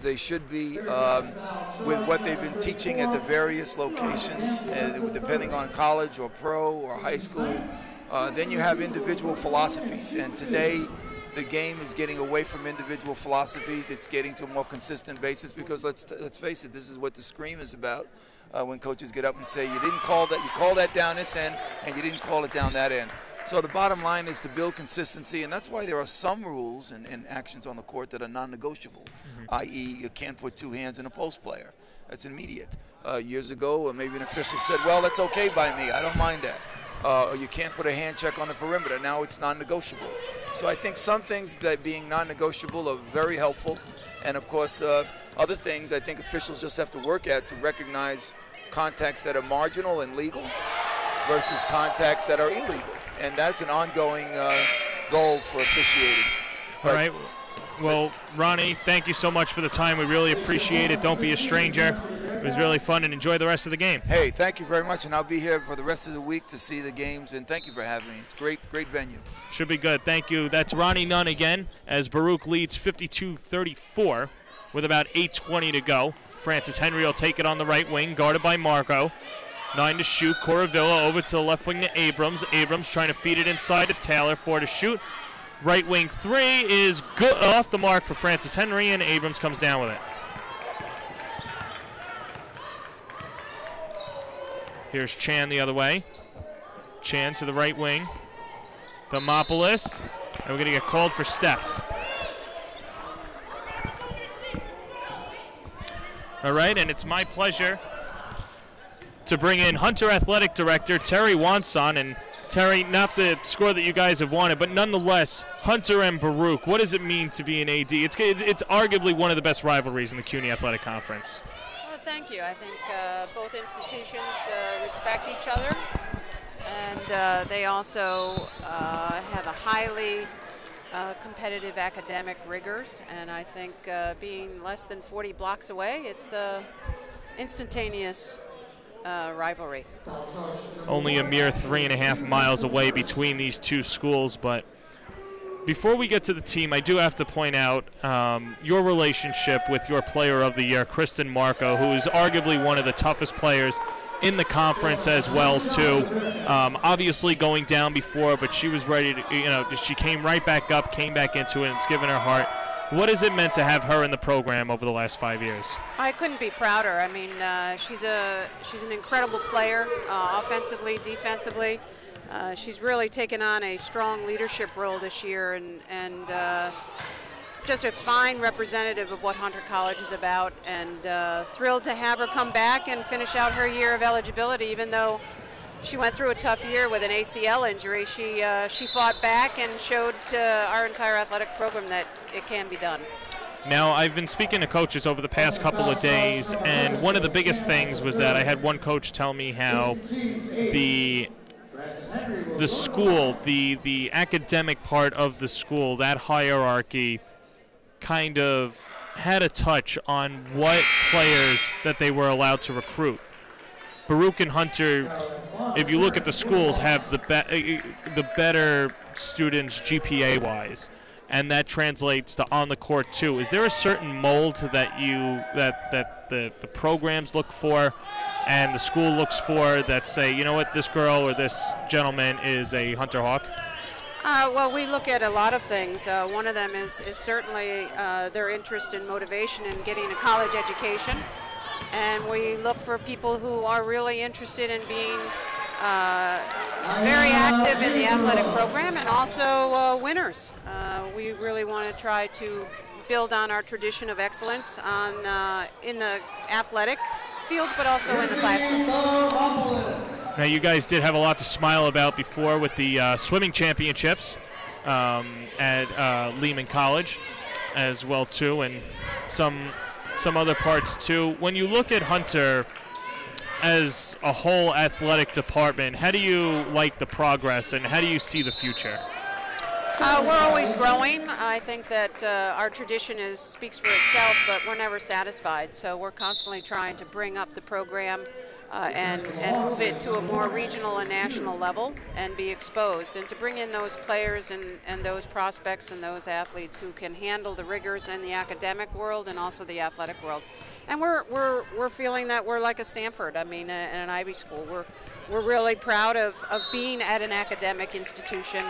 they should be, with what they've been teaching at the various locations, depending on college or pro or high school, then you have individual philosophies. And today, the game is getting away from individual philosophies. It's getting to a more consistent basis because let's face it, this is what the scream is about. When coaches get up and say, you didn't call that, you called that down this end, and you didn't call it down that end. So the bottom line is to build consistency, and that's why there are some rules and actions on the court that are non-negotiable, i.e. you can't put two hands in a post player. That's immediate. Years ago, maybe an official said, well, that's okay by me, I don't mind that. Or you can't put a hand check on the perimeter. Now it's non-negotiable. So I think some things that being non-negotiable are very helpful. And of course, other things I think officials just have to work at to recognize contacts that are marginal and legal versus contacts that are illegal. And that's an ongoing goal for officiating. All right. Well, Ronnie, thank you so much for the time. We really appreciate it. Don't be a stranger. It was really fun, and enjoy the rest of the game. Hey, thank you very much, and I'll be here for the rest of the week to see the games, and thank you for having me. It's great venue. Should be good. Thank you. That's Ronnie Nunn again, as Baruch leads 52-34 with about 8:20 to go. Francis Henry will take it on the right wing, guarded by Marco. 9 to shoot. Coravilla over to the left wing to Abrams. Abrams trying to feed it inside to Taylor. 4 to shoot. Right wing 3 is good, off the mark for Francis Henry, and Abrams comes down with it. Here's Chan the other way. Chan to the right wing. Demopoulos. And we're going to get called for steps. All right, and it's my pleasure to bring in Hunter Athletic Director Terry Wanson. And Terry, not the score that you guys have wanted, but nonetheless, Hunter and Baruch, what does it mean to be an AD? It's arguably one of the best rivalries in the CUNY Athletic Conference. Well, thank you. I think both institutions respect each other, and they also have a highly competitive academic rigors, and I think being less than 40 blocks away, it's instantaneous rivalry. Only a mere 3.5 miles away between these two schools, but before we get to the team, I do have to point out your relationship with your player of the year, Kristen Marco, who is arguably one of the toughest players in the conference as well, too. Obviously going down before, but she was ready to, she came right back up, came back into it, and it's given her heart. What has it meant to have her in the program over the last 5 years? I couldn't be prouder. I mean, she's an incredible player, offensively, defensively. She's really taken on a strong leadership role this year, and just a fine representative of what Hunter College is about, and thrilled to have her come back and finish out her year of eligibility. Even though she went through a tough year with an ACL injury, she fought back and showed to our entire athletic program that it can be done. Now, I've been speaking to coaches over the past couple of days, and one of the biggest things was that I had one coach tell me how the school, the academic part of the school, that hierarchy kind of had a touch on what players that they were allowed to recruit. Baruch and Hunter, if you look at the schools, have the better students GPA-wise, and that translates to on the court too. Is there a certain mold that the programs look for and the school looks for that say, you know what, this girl or this gentleman is a Hunter Hawk? Well, we look at a lot of things. One of them is certainly their interest and motivation in getting a college education. And we look for people who are really interested in being very active in the athletic program and also winners. We really want to try to build on our tradition of excellence in the athletic fields, but also in the classroom. Now, you guys did have a lot to smile about before with the swimming championships at Lehman College as well, too, and some other parts, too. When you look at Hunter as a whole athletic department, how do you like the progress, and how do you see the future? We're always growing. I think that our tradition speaks for itself, but we're never satisfied. So we're constantly trying to bring up the program and move it to a more regional and national level and be exposed, and to bring in those players and those prospects and those athletes who can handle the rigors in the academic world and also the athletic world. And we're feeling that we're like a Stanford. I mean, in an Ivy school, we're really proud of being at an academic institution.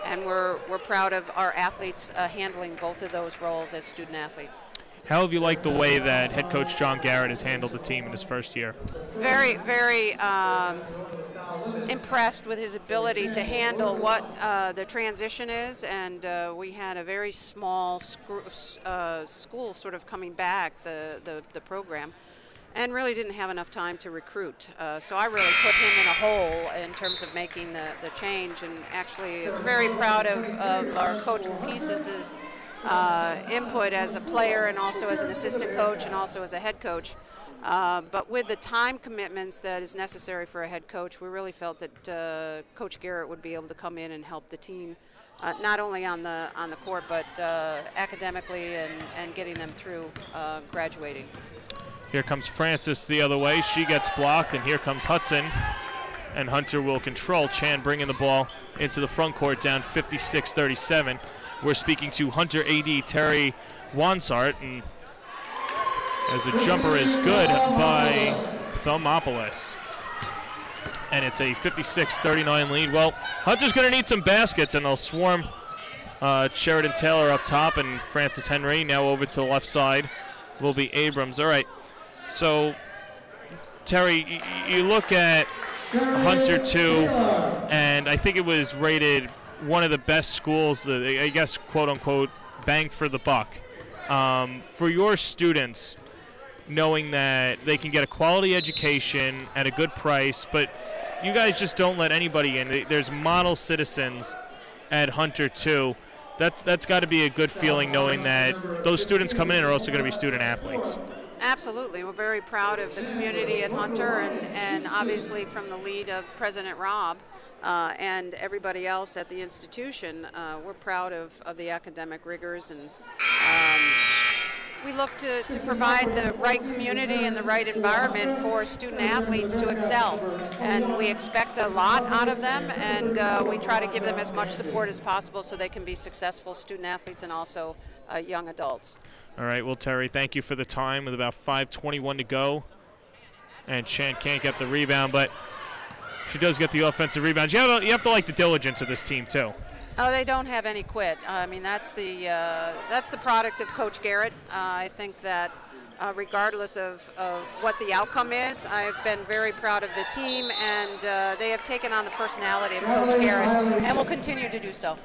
And we're proud of our athletes handling both of those roles as student athletes. How have you liked the way that head coach John Garrett has handled the team in his first year? Very, very impressed with his ability to handle what the transition is. And we had a very small school sort of coming back, the program, and really didn't have enough time to recruit. So I really put him in a hole in terms of making the change, and actually very proud of our coach Lupis's input as a player and also as an assistant coach and also as a head coach. But with the time commitments that is necessary for a head coach, we really felt that Coach Garrett would be able to come in and help the team, not only on the court, but academically and getting them through graduating. Here comes Francis the other way. She gets blocked, and here comes Hudson. And Hunter will control. Chan bringing the ball into the front court, down 56-37. We're speaking to Hunter AD Terry Wansart, and as a jumper is good by Thumopoulos. And it's a 56-39 lead. Well, Hunter's going to need some baskets, and they'll swarm Sheridan Taylor up top, and Francis Henry now over to the left side will be Abrams. All right. So, Terry, you look at Hunter 2, and I think it was rated one of the best schools, I guess, quote-unquote, bang for the buck. For your students, knowing that they can get a quality education at a good price, but you guys just don't let anybody in. There's model citizens at Hunter 2. That's got to be a good feeling, knowing that those students coming in are also going to be student athletes. Absolutely. We're very proud of the community at Hunter, and obviously from the lead of President Rob and everybody else at the institution. We're proud of the academic rigors, and we look to provide the right community and the right environment for student athletes to excel. And we expect a lot out of them, and we try to give them as much support as possible so they can be successful student athletes and also young adults. All right, well, Terry, thank you for the time with about 5:21 to go. And Chan can't get the rebound, but she does get the offensive rebound. You have to like the diligence of this team, too. Oh, they don't have any quit. I mean, that's the product of Coach Garrett. I think that regardless of what the outcome is, I've been very proud of the team, and they have taken on the personality of Coach Garrett, and will continue to do so.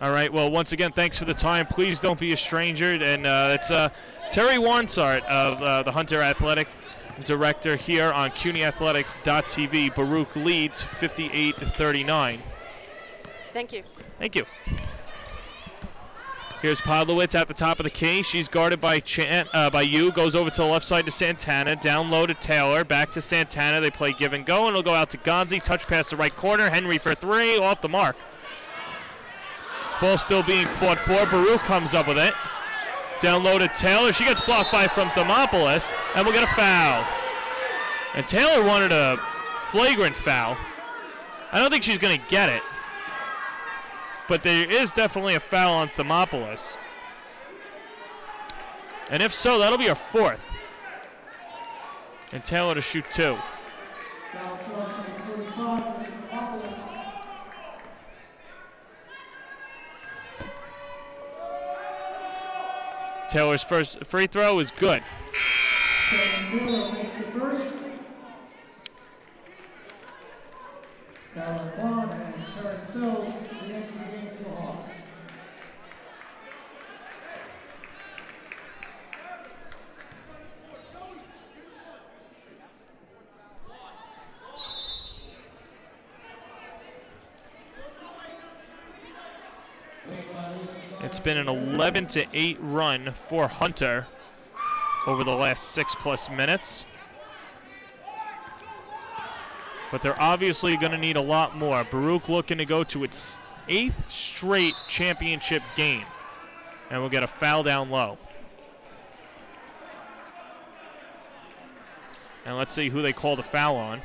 All right, well, once again, thanks for the time. Please don't be a stranger. And it's Terry Wansart of the Hunter Athletic Director here on CUNYathletics.tv. Baruch leads 58-39. Thank you. Thank you. Here's Podlowitz at the top of the key. She's guarded by Yu. Goes over to the left side to Santana. Down low to Taylor. Back to Santana. They play give and go, and it'll go out to Gonzi. Touch pass to right corner. Henry for three. Off the mark. Ball still being fought for. Baruch comes up with it. Down low to Taylor. She gets blocked by from Thumopoulos, and we'll get a foul. And Taylor wanted a flagrant foul. I don't think she's going to get it, but there is definitely a foul on Thumopoulos. And if so, that'll be a fourth. And Taylor to shoot two. Taylor's first free throw is good. Taylor makes the first. Caroline Bond and Karen Sills the next game for the Hawks. It's been an 11-8 run for Hunter over the last 6+ minutes. But they're obviously going to need a lot more. Baruch looking to go to its 8th straight championship game. And we'll get a foul down low. And let's see who they call the foul on.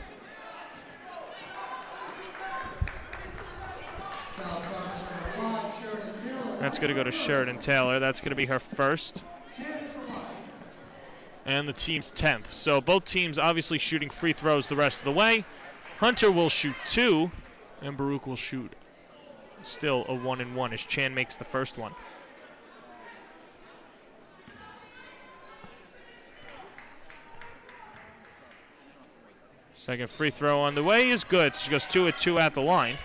That's going to go to Sheridan Taylor. That's going to be her first. And the team's 10th. So both teams obviously shooting free throws the rest of the way. Hunter will shoot 2, and Baruch will shoot still a 1-and-1 as Chan makes the first one. Second free throw on the way is good. She goes 2 of 2 at the line.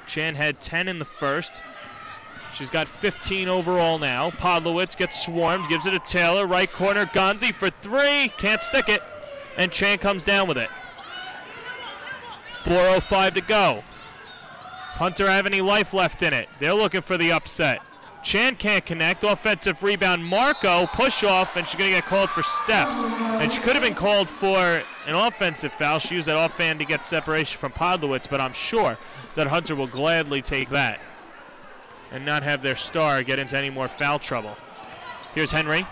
Chan had 10 in the first. She's got 15 overall now. Podlowitz gets swarmed, gives it to Taylor. Right corner, Gonzi for 3. Can't stick it. And Chan comes down with it. 4:05 to go. Does Hunter have any life left in it? They're looking for the upset. Chan can't connect. Offensive rebound. Marco push off, and she's going to get called for steps. And she could have been called for an offensive foul. She used that offhand to get separation from Podlowitz, but I'm sure that Hunter will gladly take that and not have their star get into any more foul trouble. Here's Henry.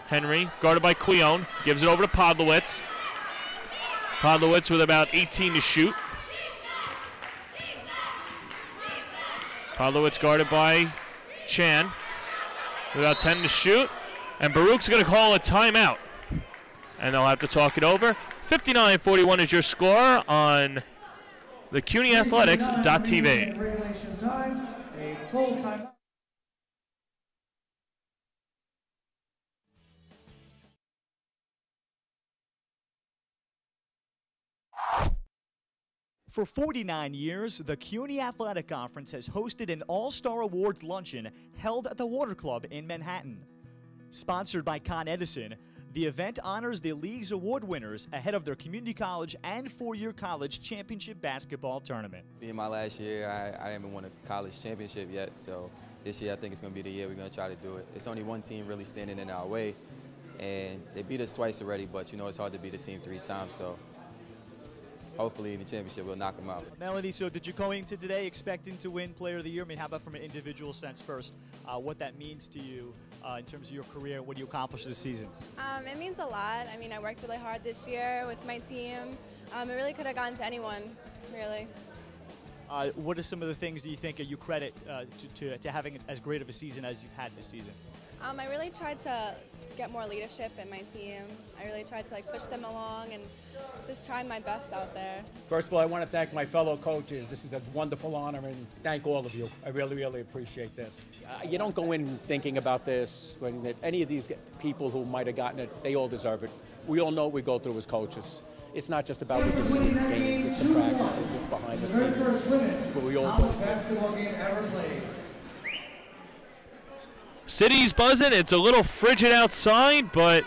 Henry, guarded by Quion, gives it over to Podlowitz. Podlowitz with about 18 to shoot. Podlowitz guarded by Chan. With about 10 to shoot. And Baruch's going to call a timeout. And they'll have to talk it over. 59-41 is your score on the CUNYathletics.tv. Regulation time, a full timeout. For 49 years, the CUNY Athletic Conference has hosted an All-Star Awards luncheon held at the Water Club in Manhattan. Sponsored by Con Edison, the event honors the league's award winners ahead of their community college and four-year college championship basketball tournament. Being my last year, I haven't won a college championship yet, so this year I think it's going to be the year we're going to try to do it. It's only one team really standing in our way, and they beat us twice already, but you know it's hard to beat a team 3 times, so hopefully in the championship we'll knock them out. Melanie, so did you go into today expecting to win Player of the Year? I mean, how about from an individual sense first, what that means to you in terms of your career, what you accomplished this season? It means a lot. I mean, I worked really hard this year with my team. It really could have gone to anyone, really. What are some of the things that you think you credit to having as great of a season as you've had this season? I really tried to get more leadership in my team. I really tried to push them along and just try my best out there. First of all, I want to thank my fellow coaches. This is a wonderful honor, and thank all of you. I really, really appreciate this. You don't go in thinking about this when any of these people who might have gotten it, they all deserve it. We all know what we go through as coaches. It's not just about the games, it's the practice, it's just behind the scenes. But we all go through. Basketball game ever played. City's buzzing. It's a little frigid outside, but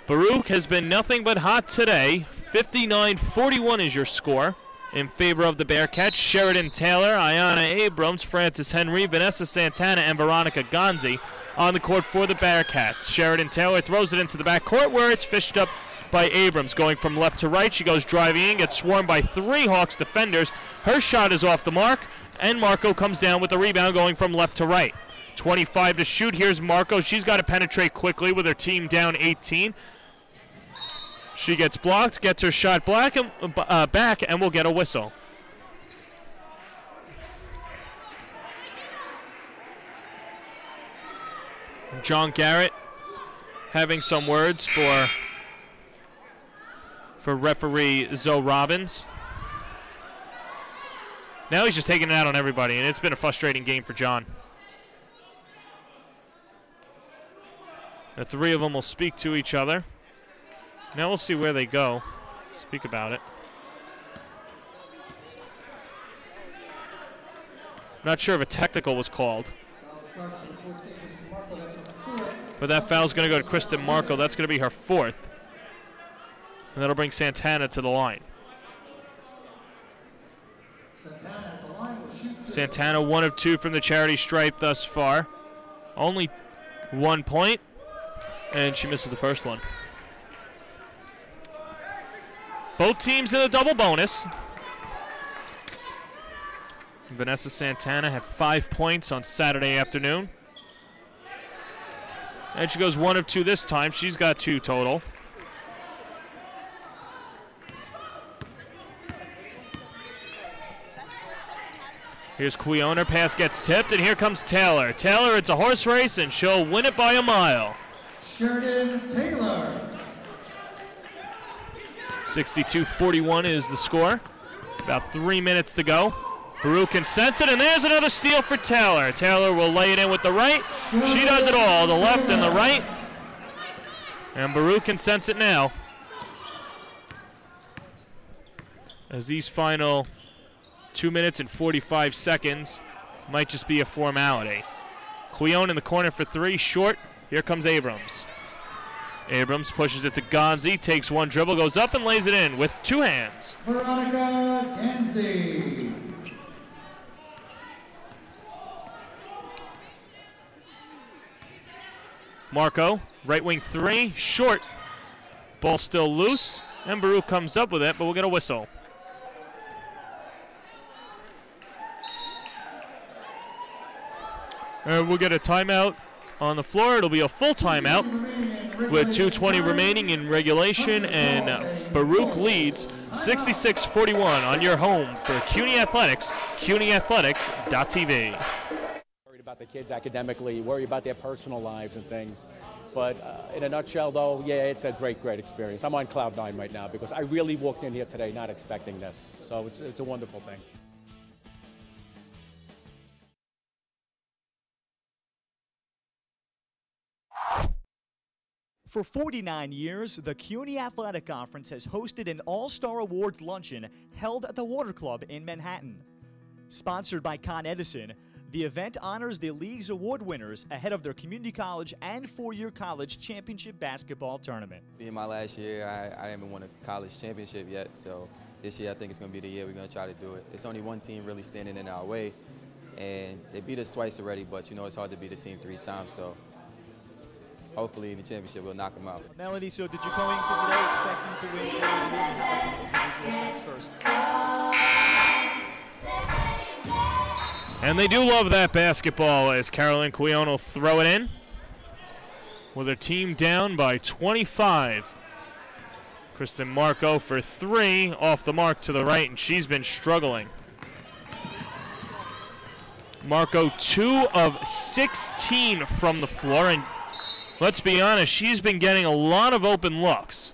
Baruch has been nothing but hot today. 59-41 is your score in favor of the Bearcats. Sheridan Taylor, Ayana Abrams, Frances Henry, Vanessa Santana, and Veronica Gonzi on the court for the Bearcats. Sheridan Taylor throws it into the backcourt where it's fished up by Abrams. Going from left to right, she goes driving in, gets swarmed by 3 Hawks defenders. Her shot is off the mark, and Marco comes down with the rebound going from left to right. 25 to shoot. Here's Marco. She's got to penetrate quickly with her team down 18. She gets blocked, gets her shot back, and will get a whistle. John Garrett having some words for referee Zoe Robbins. Now he's just taking it out on everybody, and it's been a frustrating game for John. The 3 of them will speak to each other. Now we'll see where they go. Speak about it. I'm not sure if a technical was called. But that foul's going to go to Kristen Marco. That's going to be her 4th. And that'll bring Santana to the line. Santana 1 of 2 from the charity stripe thus far. Only 1 point, and she misses the first one. Both teams in a double bonus. Vanessa Santana had 5 points on Saturday afternoon. And she goes 1 of 2 this time. She's got 2 total. Here's Quiona, pass gets tipped, and here comes Taylor. Taylor, it's a horse race, and she'll win it by a mile. Sheridan Taylor. 62-41 is the score. About 3 minutes to go. Baruch can sense it, and there's another steal for Taylor. Taylor will lay it in with the right. She does it all, the left and the right. And Baruch can sense it now. As these final 2 minutes and 45 seconds might just be a formality. Quiona in the corner for 3, short. Here comes Abrams. Abrams pushes it to Gonzi, takes 1 dribble, goes up and lays it in with 2 hands. Veronica Ganzi. Marco, right wing 3, short. Ball still loose, and Baruch comes up with it, but we'll get a whistle. And we'll get a timeout on the floor. It'll be a full timeout with 2:20 remaining in regulation, and Baruch leads 66-41 on your home for CUNY Athletics, CUNYathletics.tv. Worried about the kids academically, worried about their personal lives and things. But in a nutshell, though, yeah, it's a great, great experience. I'm on cloud 9 right now because I really walked in here today not expecting this. So it's a wonderful thing. For 49 years, the CUNY Athletic Conference has hosted an All-Star Awards luncheon held at the Water Club in Manhattan. Sponsored by Con Edison, the event honors the league's award winners ahead of their community college and four-year college championship basketball tournament. Being my last year, I haven't won a college championship yet, so this year I think it's going to be the year we're going to try to do it. It's only one team really standing in our way, and they beat us twice already, but you know it's hard to beat a team 3 times, so hopefully in the championship we'll knock them out. Melody, so did you go into today expecting to win individual sense first? And they do love that basketball as Caroline Quiona will throw it in with her team down by 25. Kristen Marco for 3, off the mark to the right, and she's been struggling. Marco 2 of 16 from the floor, and let's be honest, she's been getting a lot of open looks.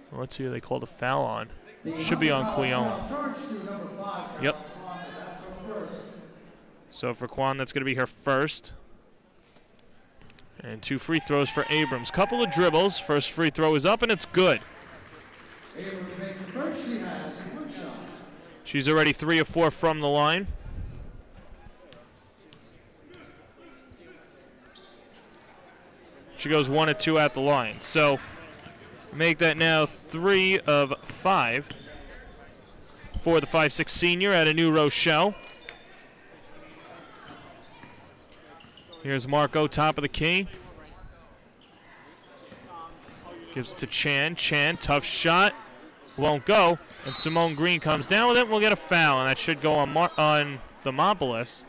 Well, let's see who they called a foul on. Should be on Quiona. Yep. So for Quan, that's going to be her first. And 2 free throws for Abrams. Couple of dribbles. First free throw is up, and it's good. Abrams makes the first. She has 1 shot. She's already 3 of 4 from the line. She goes 1 of 2 at the line. So make that now 3 of 5 for the 5'6" senior at a New Rochelle. Here's Marco, top of the key. Gives it to Chan. Chan, tough shot. Won't go. And Simone Green comes down with it, and we'll get a foul. And that should go on Thermopolis.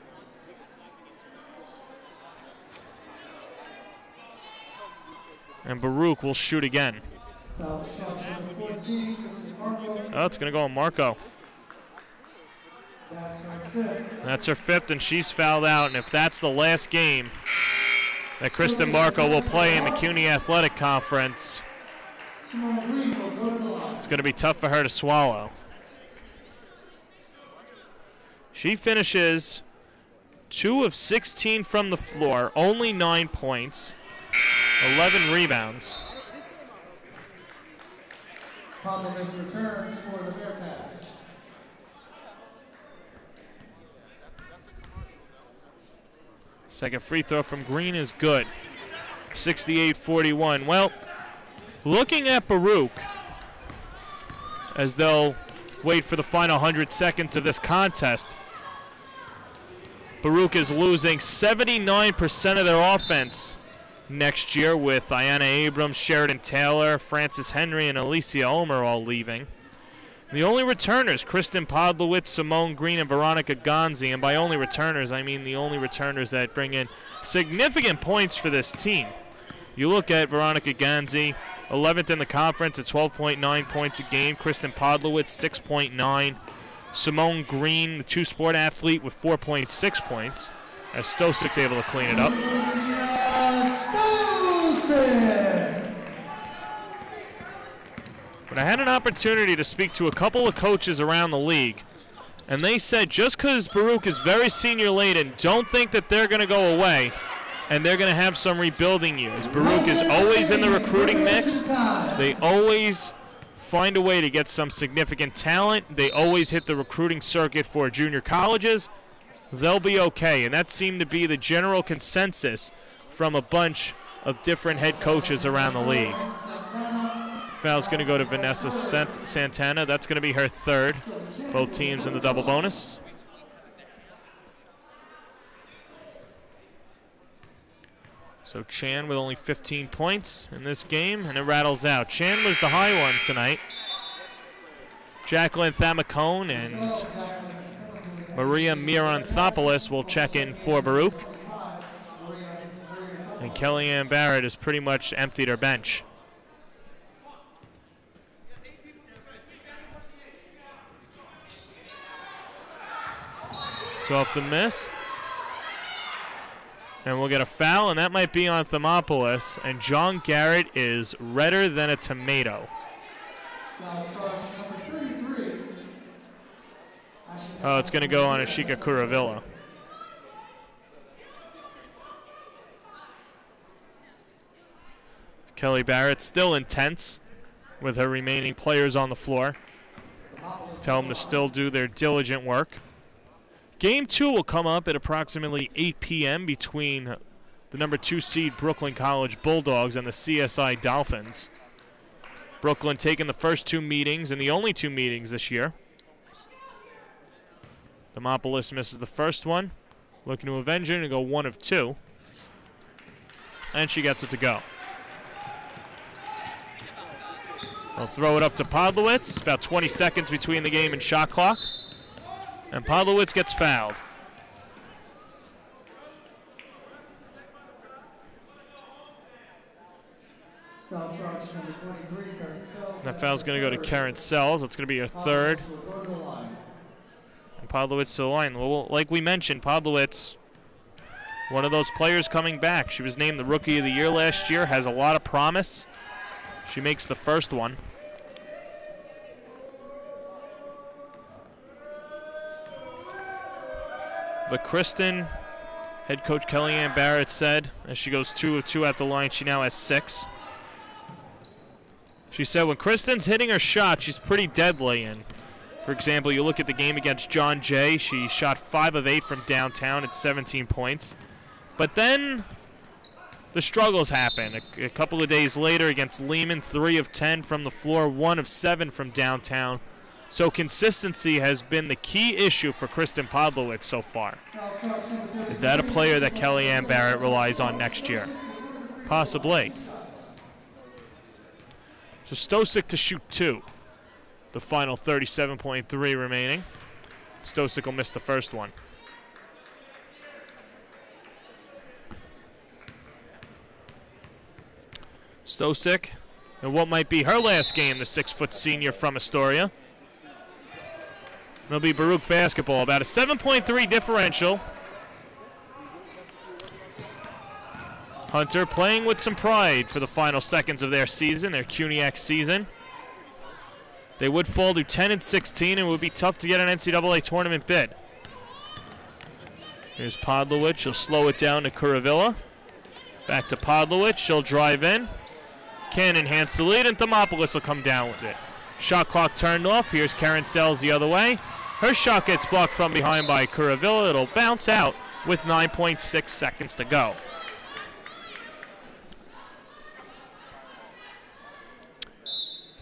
And Baruch will shoot again. Oh, it's going to go on Marco. That's her 5th, and she's fouled out. And if that's the last game that Kristen Marco will play in the CUNY Athletic Conference, it's going to be tough for her to swallow. She finishes 2 of 16 from the floor, only 9 points, 11 rebounds. Popovich returns for the Bearcats. Second free throw from Green is good. 68-41. Well, looking at Baruch, as they'll wait for the final 100 seconds of this contest. Baruch is losing 79% of their offense next year, with Ayanna Abrams, Sheridan Taylor, Frances Henry, and Alicia Ulmer all leaving. The only returners, Kristen Podlowitz, Simone Green, and Veronica Gonzi. And by only returners, I mean the only returners that bring in significant points for this team. You look at Veronica Gonzi, 11th in the conference at 12.9 points a game. Kristen Podlowitz, 6.9. Simone Green, the two-sport athlete, with 4.6 points, as Stosik's able to clean it up. But I had an opportunity to speak to a couple of coaches around the league, and they said just because Baruch is very senior-laden, don't think that they're going to go away and they're going to have some rebuilding years. Baruch is always in the recruiting mix. They always find a way to get some significant talent. They always hit the recruiting circuit for junior colleges. They'll be okay, and that seemed to be the general consensus from a bunch of different head coaches around the league. Foul's going to go to Vanessa Santana. That's going to be her third. Both teams in the double bonus. So Chan with only 15 points in this game, and it rattles out. Chan was the high one tonight. Jacqueline Thamacone and Maria Miranthopoulos will check in for Baruch. And Kellyanne Barrett has pretty much emptied her bench. It's off the miss. And we'll get a foul, and that might be on Thermopoulos. And John Garrett is redder than a tomato. Oh, it's going to go on Ashika Kuravilla. Kelly Barrett still intense with her remaining players on the floor. Tell them to still do their diligent work. Game 2 will come up at approximately 8 p.m. between the number 2 seed Brooklyn College Bulldogs and the CSI Dolphins. Brooklyn taking the first 2 meetings and the only 2 meetings this year. Thermopoulos misses the first one. Looking to avenge it and go 1 of 2. And she gets it to go. They'll throw it up to Podlowitz. About 20 seconds between the game and shot clock. And Podlowitz gets fouled. Foul charge number 23, Karen Sells. That foul's going to go to Karen Sells. It's going to be her third. And Podlowitz to the line. Well, like we mentioned, Podlowitz, one of those players coming back. She was named the Rookie of the Year last year, has a lot of promise. She makes the first one. But Kristen, head coach Kellyanne Barrett said, as she goes 2 of 2 at the line, she now has 6. She said when Kristen's hitting her shot, she's pretty deadly. And for example, you look at the game against John Jay, she shot 5 of 8 from downtown at 17 points. But then the struggles happen. A couple of days later against Lehman, 3 of 10 from the floor, 1 of 7 from downtown. So consistency has been the key issue for Kristen Podlowitz so far. Is that a player that Kellyanne Barrett relies on next year? Possibly. So Stosik to shoot 2. The final 37.3 remaining. Stosik will miss the first one. Stosik, and what might be her last game, the 6-foot senior from Astoria. It'll be Baruch basketball, about a 7.3 differential. Hunter playing with some pride for the final seconds of their season, their CUNY season. They would fall to 10-16, and it would be tough to get an NCAA tournament bid. Here's Podlowitz. She'll slow it down to Kuravilla. Back to Podlowitz. She'll drive in. Can't enhance the lead, and Thermopoulos will come down with it. Shot clock turned off. Here's Karen Sells the other way. Her shot gets blocked from behind by Kuravilla. It'll bounce out with 9.6 seconds to go.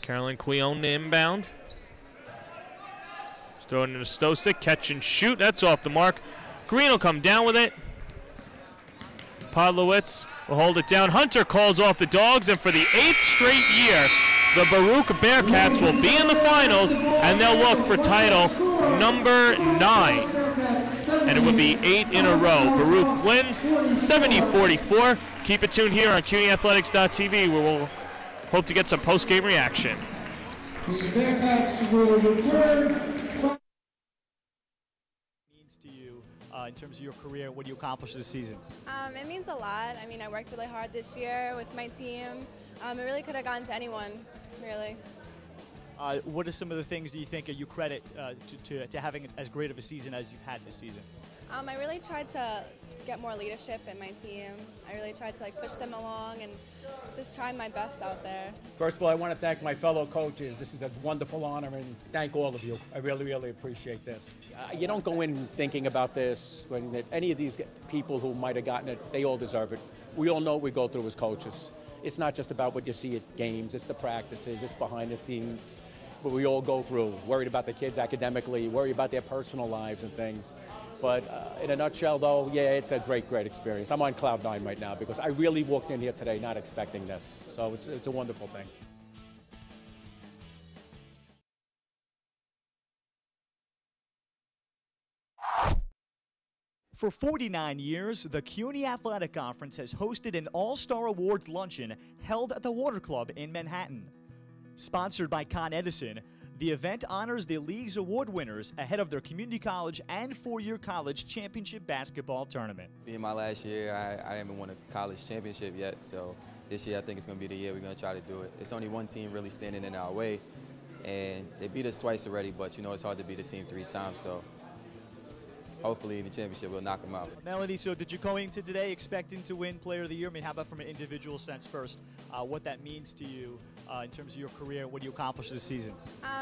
Carolyn Quion inbound. Throwing it to Stosic, catch and shoot. That's off the mark. Green will come down with it. Podlowitz will hold it down. Hunter calls off the Dogs, and for the 8th straight year, the Baruch Bearcats will be in the finals, and they'll look for title number 9. And it would be 8 in a row. Baruch wins 70-44. Keep it tuned here on CUNYathletics.tv, where we'll hope to get some post-game reaction. The Bearcats will return. To you in terms of your career, what do you accomplish this season? It means a lot. I mean, I worked really hard this year with my team. It really could have gone to anyone, really. What are some of the things that you think you credit to having as great of a season as you've had this season? I really tried to get more leadership in my team. I really tried to push them along and just try my best out there. First of all, I want to thank my fellow coaches. This is a wonderful honor, and thank all of you. I really, really appreciate this. You don't go in thinking about this when any of these people who might have gotten it, they all deserve it. We all know what we go through as coaches. It's not just about what you see at games, it's the practices, it's behind the scenes, what we all go through, worried about the kids academically, worried about their personal lives and things. But in a nutshell, though, yeah, it's a great, great experience. I'm on cloud 9 right now because I really walked in here today not expecting this. So it's a wonderful thing. For 49 years, the CUNY Athletic Conference has hosted an All-Star Awards luncheon held at the Water Club in Manhattan. Sponsored by Con Edison, the event honors the league's award winners ahead of their community college and four-year college championship basketball tournament. Being my last year, I haven't won a college championship yet, so this year I think it's going to be the year we're going to try to do it. It's only one team really standing in our way, and they beat us twice already, but you know it's hard to beat a team 3 times, so hopefully in the championship we'll knock them out. Melanie, so did you go into today expecting to win Player of the Year? I mean, how about from an individual sense first, what that means to you in terms of your career, what do you accomplish this season?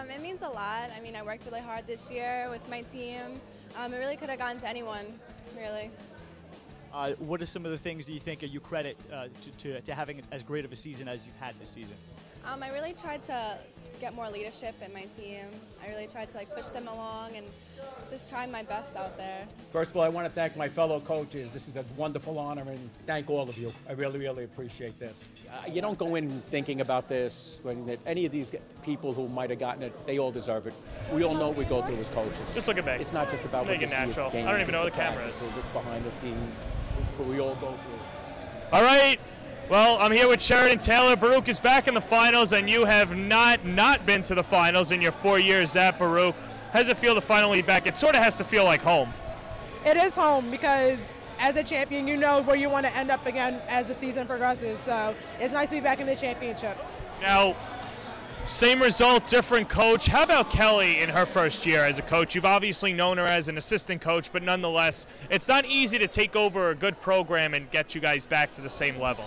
It means a lot. I mean, I worked really hard this year with my team. It really could have gone to anyone, really. What are some of the things that you think you credit to having as great of a season as you've had this season? I really tried to get more leadership in my team. I really tried to push them along and just try my best out there. First of all, I want to thank my fellow coaches. This is a wonderful honor, and thank all of you. I really, really appreciate this. You don't go in thinking about this when any of these people who might have gotten it, they all deserve it. We all know what we go through as coaches. Just look at me. It's not just about Make what you it natural. see at games. I don't even know where the camera is. It's behind the scenes, what we all go through. All right. Well, I'm here with Sheridan Taylor. Baruch is back in the finals, and you have not been to the finals in your 4 years at Baruch. How does it feel to finally be back? It sort of has to feel like home. It is home because as a champion, you know where you want to end up again as the season progresses. So it's nice to be back in the championship. Now, same result, different coach. How about Kelly in her first year as a coach? You've obviously known her as an assistant coach, but nonetheless, it's not easy to take over a good program and get you guys back to the same level.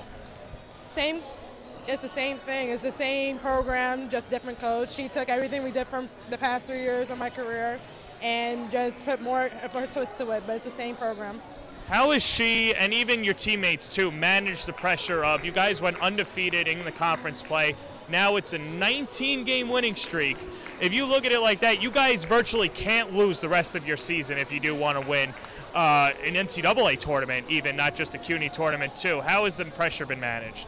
It's the same thing. It's the same program, just different coach. She took everything we did from the past 3 years of my career and just put more of her twist to it, but it's the same program. How is she, and even your teammates too, manage the pressure of, you guys went undefeated in the conference play, now it's a 19-game winning streak. If you look at it like that, you guys virtually can't lose the rest of your season if you do want to win an NCAA tournament, even, not just a CUNY tournament too. How has the pressure been managed?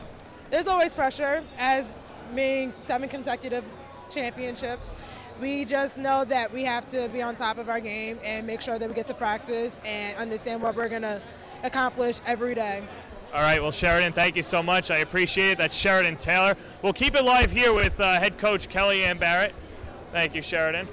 There's always pressure, as being 7 consecutive championships. We just know that we have to be on top of our game and make sure that we get to practice and understand what we're going to accomplish every day. All right, well, Sheridan, thank you so much. I appreciate it. That's Sheridan Taylor. We'll keep it live here with head coach Kelly Ann Barrett. Thank you, Sheridan.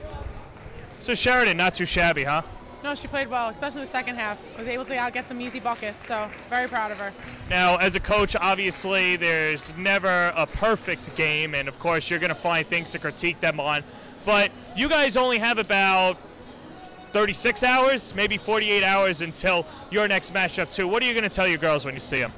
So Sheridan, not too shabby, huh? No, she played well, especially in the second half. Was able to get some easy buckets, so very proud of her. Now, as a coach, obviously, there's never a perfect game, and of course, you're going to find things to critique them on. But you guys only have about 36 hours, maybe 48 hours until your next matchup, too. What are you going to tell your girls when you see them?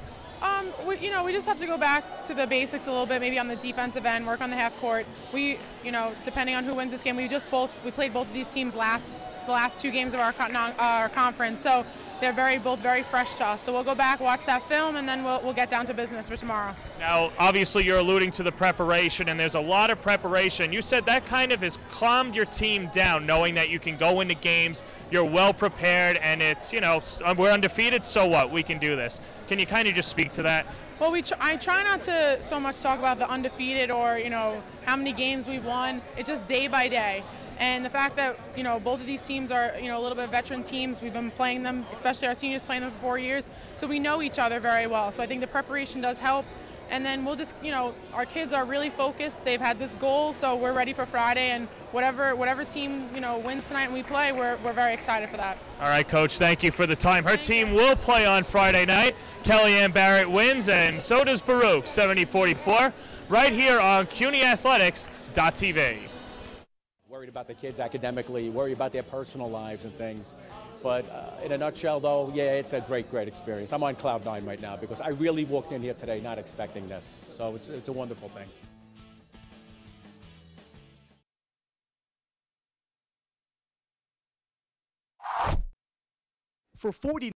We just have to go back to the basics a little bit, maybe on the defensive end, work on the half court. Depending on who wins this game, we played both of these teams the last 2 games of our conference. So they're both very fresh to us. So we'll go back, watch that film, and then we'll get down to business for tomorrow. Now, obviously, you're alluding to the preparation, and there's a lot of preparation. You said that kind of has calmed your team down, knowing that you can go into games, you're well prepared, and it's, you know, we're undefeated, so what? We can do this. Can you kind of just speak to that? Well, I try not to so much talk about the undefeated or, you know, how many games we've won. It's just day by day. And the fact that, you know, both of these teams are, you know, a little bit veteran teams. We've been playing them, especially our seniors playing them for 4 years. So we know each other very well. So I think the preparation does help. And then we'll just, you know, our kids are really focused. They've had this goal, so we're ready for Friday. And whatever team, you know, wins tonight and we play, we're very excited for that. All right, Coach, thank you for the time. Her team will play on Friday night. Kellyanne Barrett wins, and so does Baruch, 70-44, right here on CUNYathletics.tv. Worried about the kids academically, worried about their personal lives and things. But in a nutshell, though, yeah, it's a great, great experience. I'm on cloud 9 right now because I really walked in here today not expecting this. So it's a wonderful thing. For 40